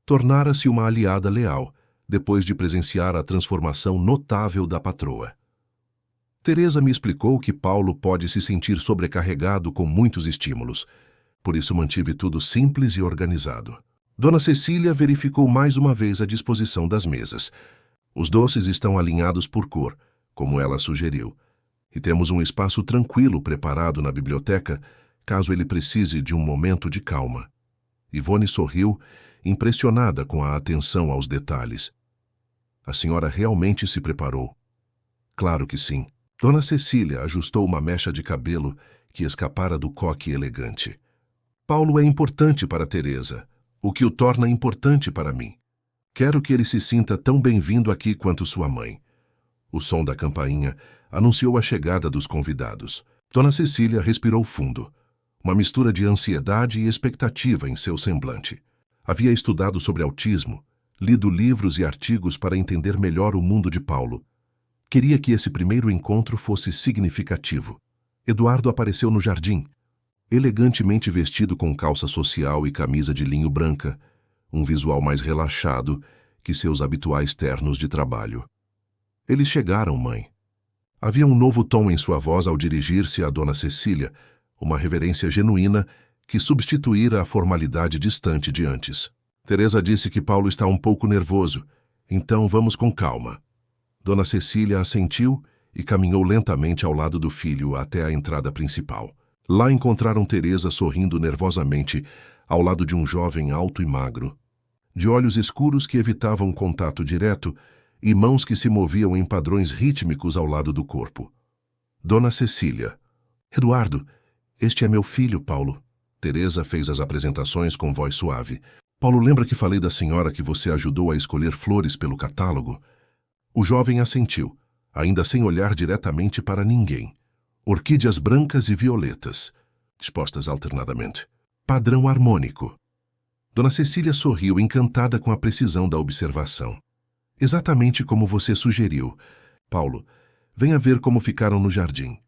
tornara-se uma aliada leal, depois de presenciar a transformação notável da patroa. Teresa me explicou que Paulo pode se sentir sobrecarregado com muitos estímulos, por isso mantive tudo simples e organizado. Dona Cecília verificou mais uma vez a disposição das mesas. Os doces estão alinhados por cor, como ela sugeriu, e temos um espaço tranquilo preparado na biblioteca, caso ele precise de um momento de calma. Ivone sorriu, impressionada com a atenção aos detalhes. A senhora realmente se preparou? Claro que sim. Dona Cecília ajustou uma mecha de cabelo que escapara do coque elegante. Paulo é importante para Teresa, o que o torna importante para mim. Quero que ele se sinta tão bem-vindo aqui quanto sua mãe. O som da campainha anunciou a chegada dos convidados. Dona Cecília respirou fundo, uma mistura de ansiedade e expectativa em seu semblante. Havia estudado sobre autismo, lido livros e artigos para entender melhor o mundo de Paulo. Queria que esse primeiro encontro fosse significativo. Eduardo apareceu no jardim, elegantemente vestido com calça social e camisa de linho branca, um visual mais relaxado que seus habituais ternos de trabalho. Eles chegaram, mãe. Havia um novo tom em sua voz ao dirigir-se à Dona Cecília, uma reverência genuína que substituíra a formalidade distante de antes. Teresa disse que Paulo está um pouco nervoso, então vamos com calma. Dona Cecília assentiu e caminhou lentamente ao lado do filho até a entrada principal. Lá encontraram Teresa sorrindo nervosamente ao lado de um jovem alto e magro, de olhos escuros que evitavam contato direto e mãos que se moviam em padrões rítmicos ao lado do corpo. Dona Cecília. Eduardo, este é meu filho, Paulo. Teresa fez as apresentações com voz suave. Paulo, lembra que falei da senhora que você ajudou a escolher flores pelo catálogo? O jovem assentiu, ainda sem olhar diretamente para ninguém. Orquídeas brancas e violetas, dispostas alternadamente. Padrão harmônico. Dona Cecília sorriu, encantada com a precisão da observação. Exatamente como você sugeriu. Paulo, venha ver como ficaram no jardim.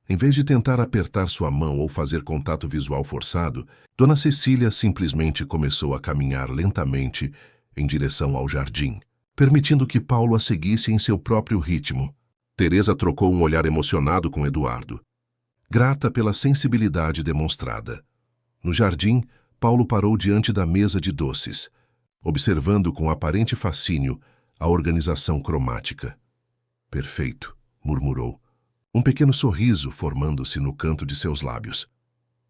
Em vez de tentar apertar sua mão ou fazer contato visual forçado, Dona Cecília simplesmente começou a caminhar lentamente em direção ao jardim, permitindo que Paulo a seguisse em seu próprio ritmo. Teresa trocou um olhar emocionado com Eduardo, grata pela sensibilidade demonstrada. No jardim, Paulo parou diante da mesa de doces, observando com aparente fascínio a organização cromática. Perfeito, murmurou, um pequeno sorriso formando-se no canto de seus lábios.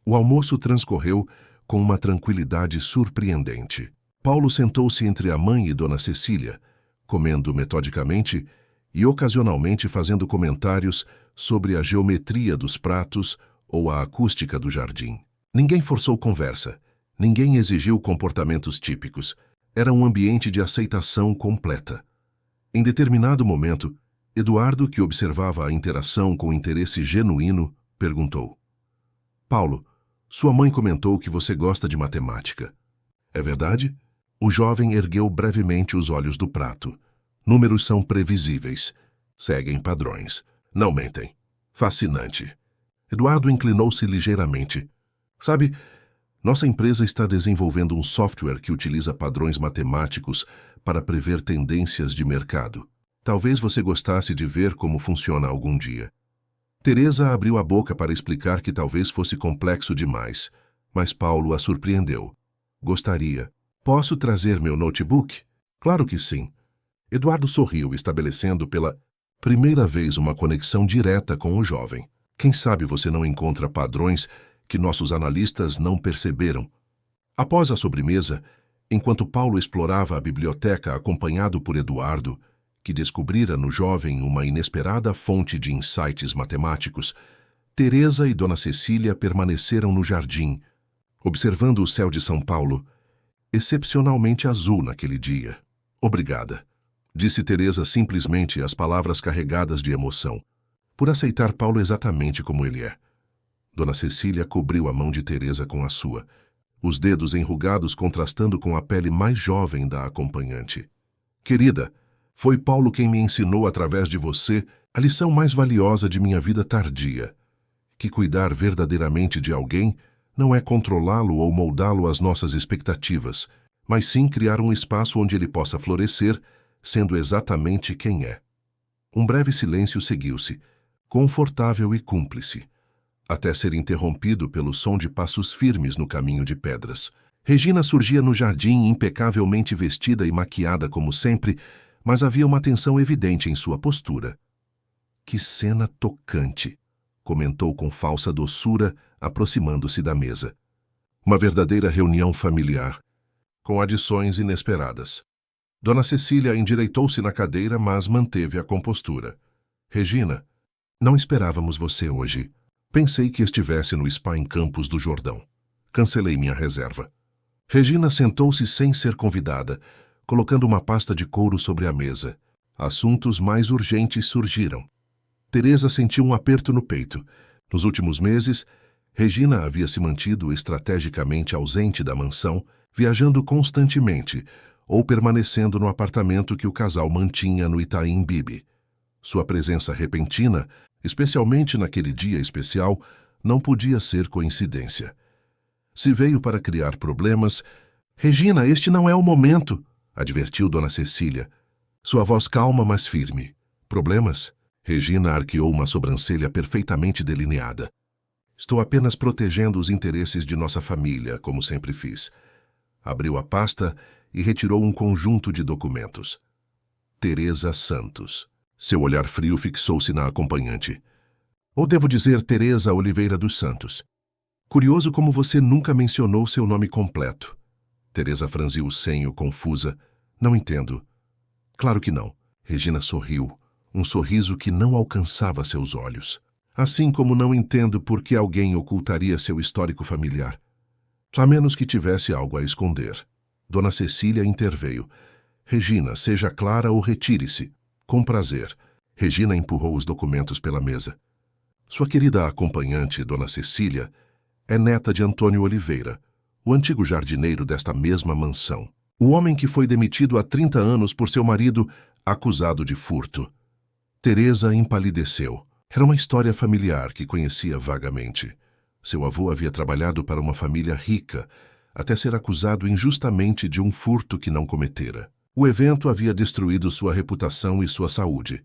O almoço transcorreu com uma tranquilidade surpreendente. Paulo sentou-se entre a mãe e Dona Cecília, comendo metodicamente e ocasionalmente fazendo comentários sobre a geometria dos pratos ou a acústica do jardim. Ninguém forçou conversa, ninguém exigiu comportamentos típicos. Era um ambiente de aceitação completa. Em determinado momento, Eduardo, que observava a interação com interesse genuíno, perguntou: Paulo, sua mãe comentou que você gosta de matemática. É verdade? O jovem ergueu brevemente os olhos do prato. Números são previsíveis. Seguem padrões. Não mentem. Fascinante. Eduardo inclinou-se ligeiramente. Sabe, nossa empresa está desenvolvendo um software que utiliza padrões matemáticos para prever tendências de mercado. Talvez você gostasse de ver como funciona algum dia. Teresa abriu a boca para explicar que talvez fosse complexo demais, mas Paulo a surpreendeu. Gostaria. Posso trazer meu notebook? Claro que sim. Eduardo sorriu, estabelecendo pela primeira vez uma conexão direta com o jovem. Quem sabe você não encontra padrões que nossos analistas não perceberam. Após a sobremesa, enquanto Paulo explorava a biblioteca acompanhado por Eduardo, que descobrira no jovem uma inesperada fonte de insights matemáticos, Teresa e Dona Cecília permaneceram no jardim, observando o céu de São Paulo, excepcionalmente azul naquele dia. Obrigada, disse Teresa simplesmente, as palavras carregadas de emoção, por aceitar Paulo exatamente como ele é. Dona Cecília cobriu a mão de Teresa com a sua, os dedos enrugados contrastando com a pele mais jovem da acompanhante. Querida, foi Paulo quem me ensinou através de você a lição mais valiosa de minha vida tardia, que cuidar verdadeiramente de alguém não é controlá-lo ou moldá-lo às nossas expectativas, mas sim criar um espaço onde ele possa florescer, sendo exatamente quem é. Um breve silêncio seguiu-se, confortável e cúmplice, até ser interrompido pelo som de passos firmes no caminho de pedras. Regina surgia no jardim impecavelmente vestida e maquiada como sempre, mas havia uma tensão evidente em sua postura. Que cena tocante, comentou com falsa doçura, aproximando-se da mesa. Uma verdadeira reunião familiar, com adições inesperadas. Dona Cecília endireitou-se na cadeira, mas manteve a compostura. Regina, não esperávamos você hoje. Pensei que estivesse no spa em Campos do Jordão. Cancelei minha reserva. Regina sentou-se sem ser convidada, colocando uma pasta de couro sobre a mesa. Assuntos mais urgentes surgiram. Teresa sentiu um aperto no peito. Nos últimos meses, Regina havia se mantido estrategicamente ausente da mansão, viajando constantemente ou permanecendo no apartamento que o casal mantinha no Itaim Bibi. Sua presença repentina, especialmente naquele dia especial, não podia ser coincidência. Se veio para criar problemas, Regina, este não é o momento, advertiu Dona Cecília, sua voz calma, mas firme. Problemas? Regina arqueou uma sobrancelha perfeitamente delineada. Estou apenas protegendo os interesses de nossa família, como sempre fiz. Abriu a pasta e retirou um conjunto de documentos. Teresa Santos. Seu olhar frio fixou-se na acompanhante. Ou devo dizer Teresa Oliveira dos Santos. Curioso como você nunca mencionou seu nome completo. Teresa franziu o senho, confusa. Não entendo. Claro que não. Regina sorriu, um sorriso que não alcançava seus olhos. Assim como não entendo por que alguém ocultaria seu histórico familiar. A menos que tivesse algo a esconder. Dona Cecília interveio. Regina, seja clara ou retire-se. Com prazer. Regina empurrou os documentos pela mesa. Sua querida acompanhante, Dona Cecília, é neta de Antônio Oliveira, o antigo jardineiro desta mesma mansão. O homem que foi demitido há 30 anos por seu marido, acusado de furto. Teresa empalideceu. Era uma história familiar que conhecia vagamente. Seu avô havia trabalhado para uma família rica, até ser acusado injustamente de um furto que não cometera. O evento havia destruído sua reputação e sua saúde,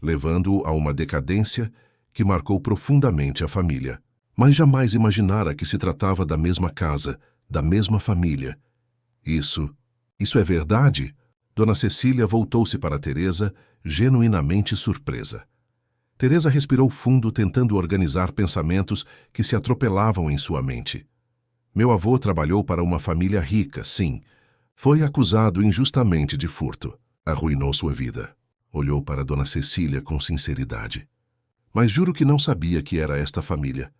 levando-o a uma decadência que marcou profundamente a família. Mas jamais imaginara que se tratava da mesma casa, da mesma família. Isso é verdade? Dona Cecília voltou-se para Teresa, genuinamente surpresa. Teresa respirou fundo, tentando organizar pensamentos que se atropelavam em sua mente. Meu avô trabalhou para uma família rica, sim. Foi acusado injustamente de furto. Arruinou sua vida. Olhou para Dona Cecília com sinceridade. Mas juro que não sabia que era esta família.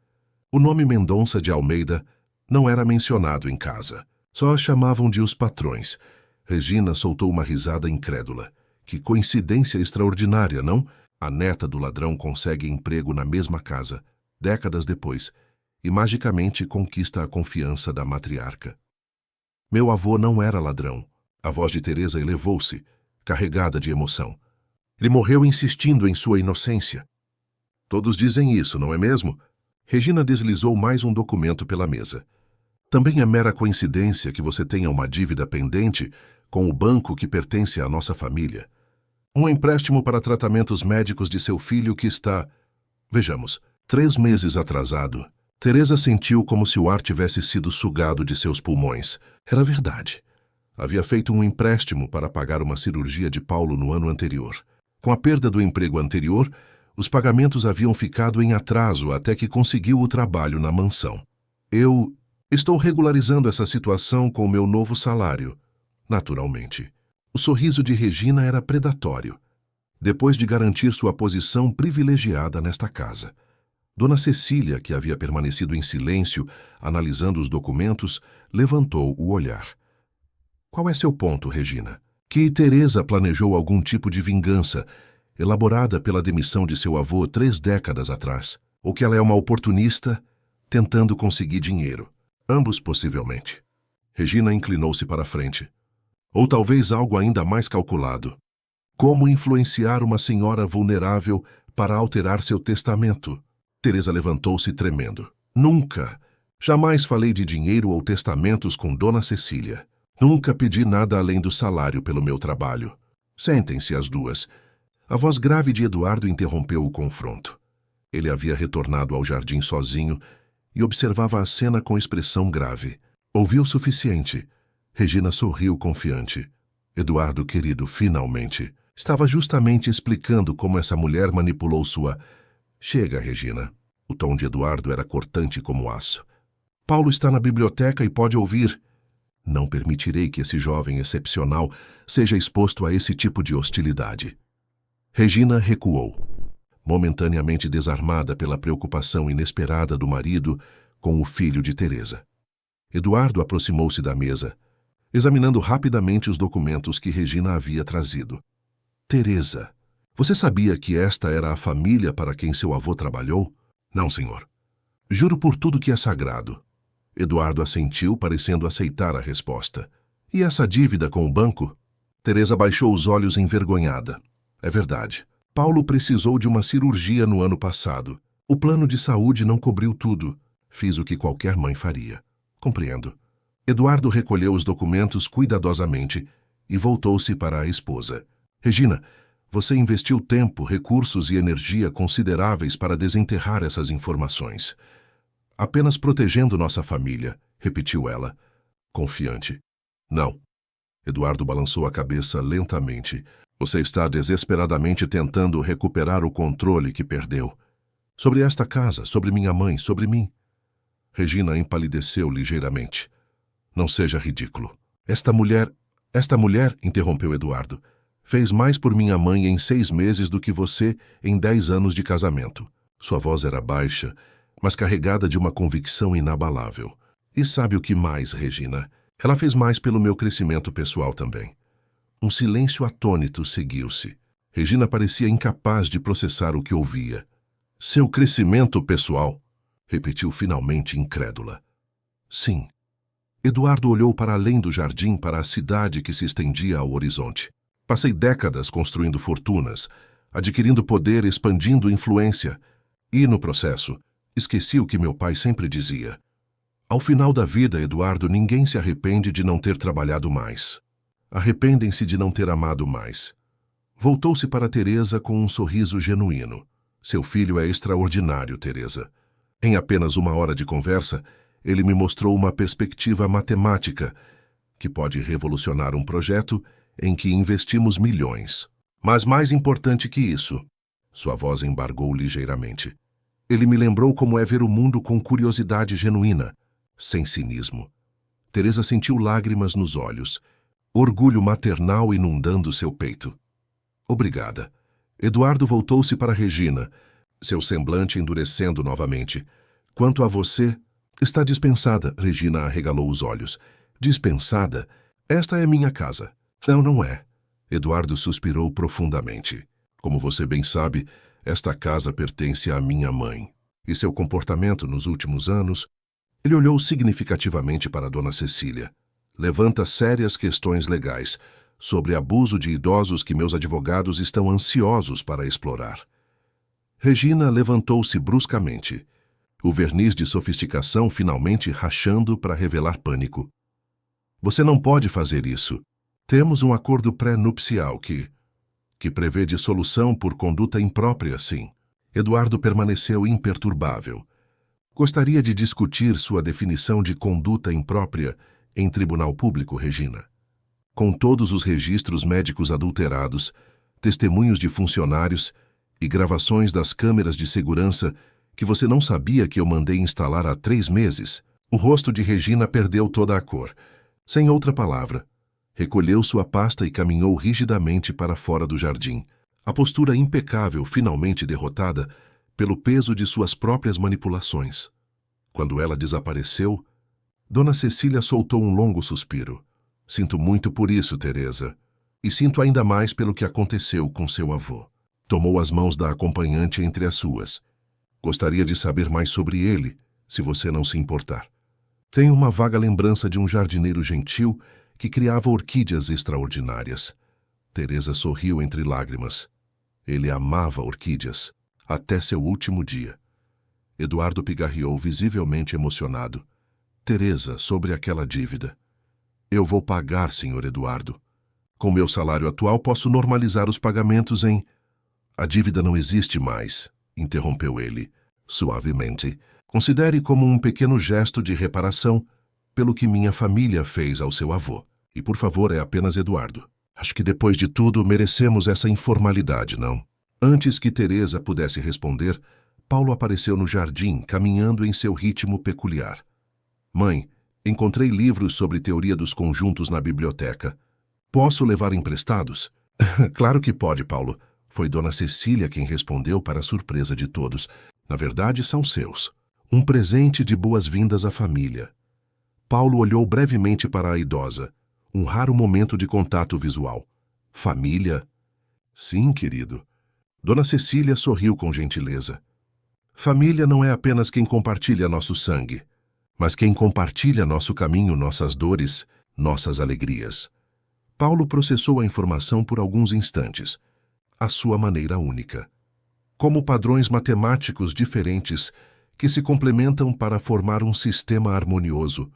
O nome Mendonça de Almeida não era mencionado em casa. Só a chamavam de os patrões. Regina soltou uma risada incrédula. Que coincidência extraordinária, não? A neta do ladrão consegue emprego na mesma casa, décadas depois, e magicamente conquista a confiança da matriarca. Meu avô não era ladrão. A voz de Teresa elevou-se, carregada de emoção. Ele morreu insistindo em sua inocência. Todos dizem isso, não é mesmo? Regina deslizou mais um documento pela mesa. Também é mera coincidência que você tenha uma dívida pendente com o banco que pertence à nossa família. Um empréstimo para tratamentos médicos de seu filho que está, vejamos, 3 meses atrasado. Teresa sentiu como se o ar tivesse sido sugado de seus pulmões. Era verdade. Havia feito um empréstimo para pagar uma cirurgia de Paulo no ano anterior. Com a perda do emprego anterior, os pagamentos haviam ficado em atraso até que conseguiu o trabalho na mansão. Eu estou regularizando essa situação com o meu novo salário. Naturalmente. O sorriso de Regina era predatório. Depois de garantir sua posição privilegiada nesta casa. Dona Cecília, que havia permanecido em silêncio, analisando os documentos, levantou o olhar. Qual é seu ponto, Regina? Que Teresa planejou algum tipo de vingança, elaborada pela demissão de seu avô 3 décadas atrás, ou que ela é uma oportunista tentando conseguir dinheiro. Ambos, possivelmente. Regina inclinou-se para a frente. Ou talvez algo ainda mais calculado. Como influenciar uma senhora vulnerável para alterar seu testamento? Teresa levantou-se tremendo. Nunca, jamais falei de dinheiro ou testamentos com Dona Cecília. Nunca pedi nada além do salário pelo meu trabalho. Sentem-se as duas. A voz grave de Eduardo interrompeu o confronto. Ele havia retornado ao jardim sozinho e observava a cena com expressão grave. Ouviu o suficiente. Regina sorriu confiante. Eduardo, querido, finalmente. Estava justamente explicando como essa mulher manipulou sua... Chega, Regina. O tom de Eduardo era cortante como aço. Paulo está na biblioteca e pode ouvir. Não permitirei que esse jovem excepcional seja exposto a esse tipo de hostilidade. Regina recuou, momentaneamente desarmada pela preocupação inesperada do marido com o filho de Teresa. Eduardo aproximou-se da mesa, examinando rapidamente os documentos que Regina havia trazido. Teresa, você sabia que esta era a família para quem seu avô trabalhou? Não, senhor. Juro por tudo que é sagrado. Eduardo assentiu, parecendo aceitar a resposta. E essa dívida com o banco? Teresa baixou os olhos envergonhada. É verdade. Paulo precisou de uma cirurgia no ano passado. O plano de saúde não cobriu tudo. Fiz o que qualquer mãe faria. Compreendo. Eduardo recolheu os documentos cuidadosamente e voltou-se para a esposa. Regina, você investiu tempo, recursos e energia consideráveis para desenterrar essas informações. Apenas protegendo nossa família, repetiu ela, confiante. Não. Eduardo balançou a cabeça lentamente. Você está desesperadamente tentando recuperar o controle que perdeu. Sobre esta casa, sobre minha mãe, sobre mim. Regina empalideceu ligeiramente. Não seja ridículo. Esta mulher, interrompeu Eduardo, fez mais por minha mãe em 6 meses do que você em 10 anos de casamento. Sua voz era baixa, mas carregada de uma convicção inabalável. E sabe o que mais, Regina? Ela fez mais pelo meu crescimento pessoal também. Um silêncio atônito seguiu-se. Regina parecia incapaz de processar o que ouvia. Seu crescimento pessoal? Repetiu finalmente incrédula. Sim. Eduardo olhou para além do jardim para a cidade que se estendia ao horizonte. Passei décadas construindo fortunas, adquirindo poder, expandindo influência. E, no processo, esqueci o que meu pai sempre dizia. Ao final da vida, Eduardo, ninguém se arrepende de não ter trabalhado mais. Arrependem-se de não ter amado mais. Voltou-se para Teresa com um sorriso genuíno. Seu filho é extraordinário, Teresa. Em apenas 1 hora de conversa, ele me mostrou uma perspectiva matemática que pode revolucionar um projeto em que investimos milhões. Mas mais importante que isso, sua voz embargou ligeiramente. Ele me lembrou como é ver o mundo com curiosidade genuína, sem cinismo. Teresa sentiu lágrimas nos olhos, orgulho maternal inundando seu peito. Obrigada. Eduardo voltou-se para Regina, seu semblante endurecendo novamente. Quanto a você, está dispensada, Regina arregalou os olhos. Dispensada? Esta é minha casa. Não, não é. Eduardo suspirou profundamente. Como você bem sabe, esta casa pertence à minha mãe. E seu comportamento nos últimos anos... Ele olhou significativamente para Dona Cecília. Levanta sérias questões legais sobre abuso de idosos que meus advogados estão ansiosos para explorar. Regina levantou-se bruscamente, o verniz de sofisticação finalmente rachando para revelar pânico. Você não pode fazer isso. Temos um acordo pré-nupcial que prevê dissolução por conduta imprópria, sim. Eduardo permaneceu imperturbável. Gostaria de discutir sua definição de conduta imprópria em tribunal público, Regina. Com todos os registros médicos adulterados, testemunhos de funcionários e gravações das câmeras de segurança que você não sabia que eu mandei instalar há 3 meses, o rosto de Regina perdeu toda a cor. Sem outra palavra, recolheu sua pasta e caminhou rigidamente para fora do jardim, a postura impecável finalmente derrotada pelo peso de suas próprias manipulações. Quando ela desapareceu, Dona Cecília soltou um longo suspiro. Sinto muito por isso, Teresa, e sinto ainda mais pelo que aconteceu com seu avô. Tomou as mãos da acompanhante entre as suas. Gostaria de saber mais sobre ele, se você não se importar. Tenho uma vaga lembrança de um jardineiro gentil que criava orquídeas extraordinárias. Teresa sorriu entre lágrimas. Ele amava orquídeas, até seu último dia. Eduardo pigarreou visivelmente emocionado. Teresa, sobre aquela dívida. Eu vou pagar, Sr. Eduardo. Com meu salário atual, posso normalizar os pagamentos em... A dívida não existe mais, interrompeu ele, suavemente. Considere como um pequeno gesto de reparação pelo que minha família fez ao seu avô. E, por favor, é apenas Eduardo. Acho que depois de tudo merecemos essa informalidade, não? Antes que Teresa pudesse responder, Paulo apareceu no jardim, caminhando em seu ritmo peculiar. Mãe, encontrei livros sobre teoria dos conjuntos na biblioteca. Posso levar emprestados? Claro que pode, Paulo. Foi Dona Cecília quem respondeu para a surpresa de todos. Na verdade, são seus. Um presente de boas-vindas à família. Paulo olhou brevemente para a idosa. Um raro momento de contato visual. Família? Sim, querido. Dona Cecília sorriu com gentileza. Família não é apenas quem compartilha nosso sangue, mas quem compartilha nosso caminho, nossas dores, nossas alegrias. Paulo processou a informação por alguns instantes, à sua maneira única. Como padrões matemáticos diferentes que se complementam para formar um sistema harmonioso.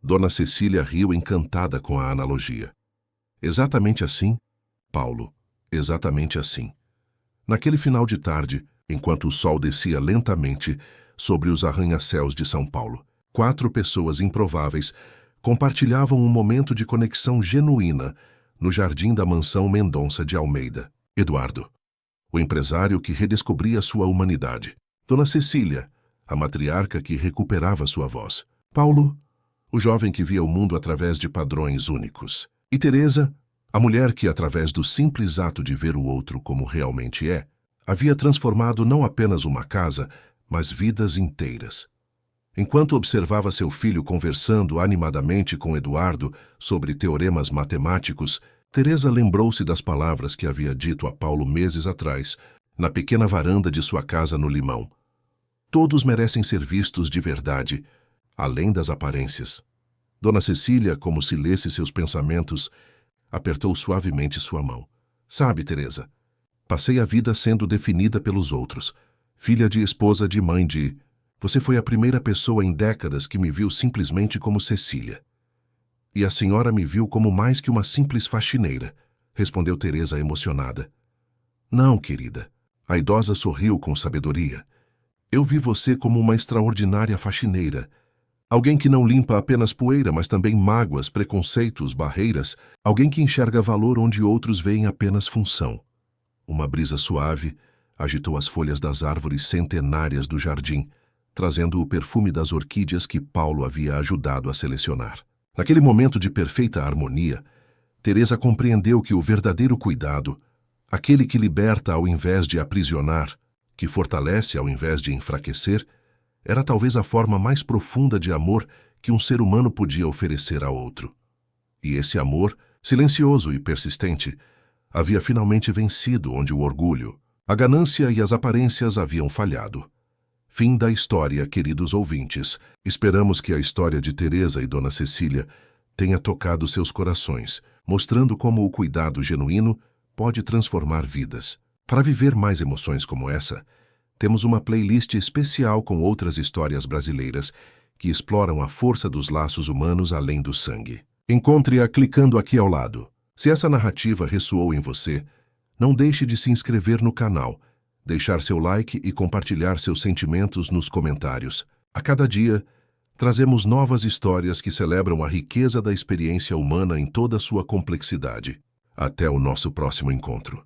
Dona Cecília riu encantada com a analogia. Exatamente assim, Paulo, exatamente assim. Naquele final de tarde, enquanto o sol descia lentamente sobre os arranha-céus de São Paulo, 4 pessoas improváveis compartilhavam um momento de conexão genuína no jardim da mansão Mendonça de Almeida. Eduardo, o empresário que redescobria sua humanidade. Dona Cecília, a matriarca que recuperava sua voz. Paulo, o jovem que via o mundo através de padrões únicos. E Teresa, a mulher que, através do simples ato de ver o outro como realmente é, havia transformado não apenas uma casa, mas vidas inteiras. Enquanto observava seu filho conversando animadamente com Eduardo sobre teoremas matemáticos, Teresa lembrou-se das palavras que havia dito a Paulo meses atrás, na pequena varanda de sua casa no Limão. Todos merecem ser vistos de verdade, além das aparências. Dona Cecília, como se lesse seus pensamentos, apertou suavemente sua mão. Sabe, Teresa, passei a vida sendo definida pelos outros. Filha de esposa de mãe de... Você foi a primeira pessoa em décadas que me viu simplesmente como Cecília. E a senhora me viu como mais que uma simples faxineira, respondeu Teresa emocionada. Não, querida. A idosa sorriu com sabedoria. Eu vi você como uma extraordinária faxineira. Alguém que não limpa apenas poeira, mas também mágoas, preconceitos, barreiras. Alguém que enxerga valor onde outros veem apenas função. Uma brisa suave agitou as folhas das árvores centenárias do jardim, trazendo o perfume das orquídeas que Paulo havia ajudado a selecionar. Naquele momento de perfeita harmonia, Teresa compreendeu que o verdadeiro cuidado, aquele que liberta ao invés de aprisionar, que fortalece ao invés de enfraquecer, era talvez a forma mais profunda de amor que um ser humano podia oferecer a outro. E esse amor, silencioso e persistente, havia finalmente vencido onde o orgulho, a ganância e as aparências haviam falhado. Fim da história, queridos ouvintes. Esperamos que a história de Teresa e Dona Cecília tenha tocado seus corações, mostrando como o cuidado genuíno pode transformar vidas. Para viver mais emoções como essa, temos uma playlist especial com outras histórias brasileiras que exploram a força dos laços humanos além do sangue. Encontre-a clicando aqui ao lado. Se essa narrativa ressoou em você, não deixe de se inscrever no canal, deixar seu like e compartilhar seus sentimentos nos comentários. A cada dia, trazemos novas histórias que celebram a riqueza da experiência humana em toda a sua complexidade. Até o nosso próximo encontro.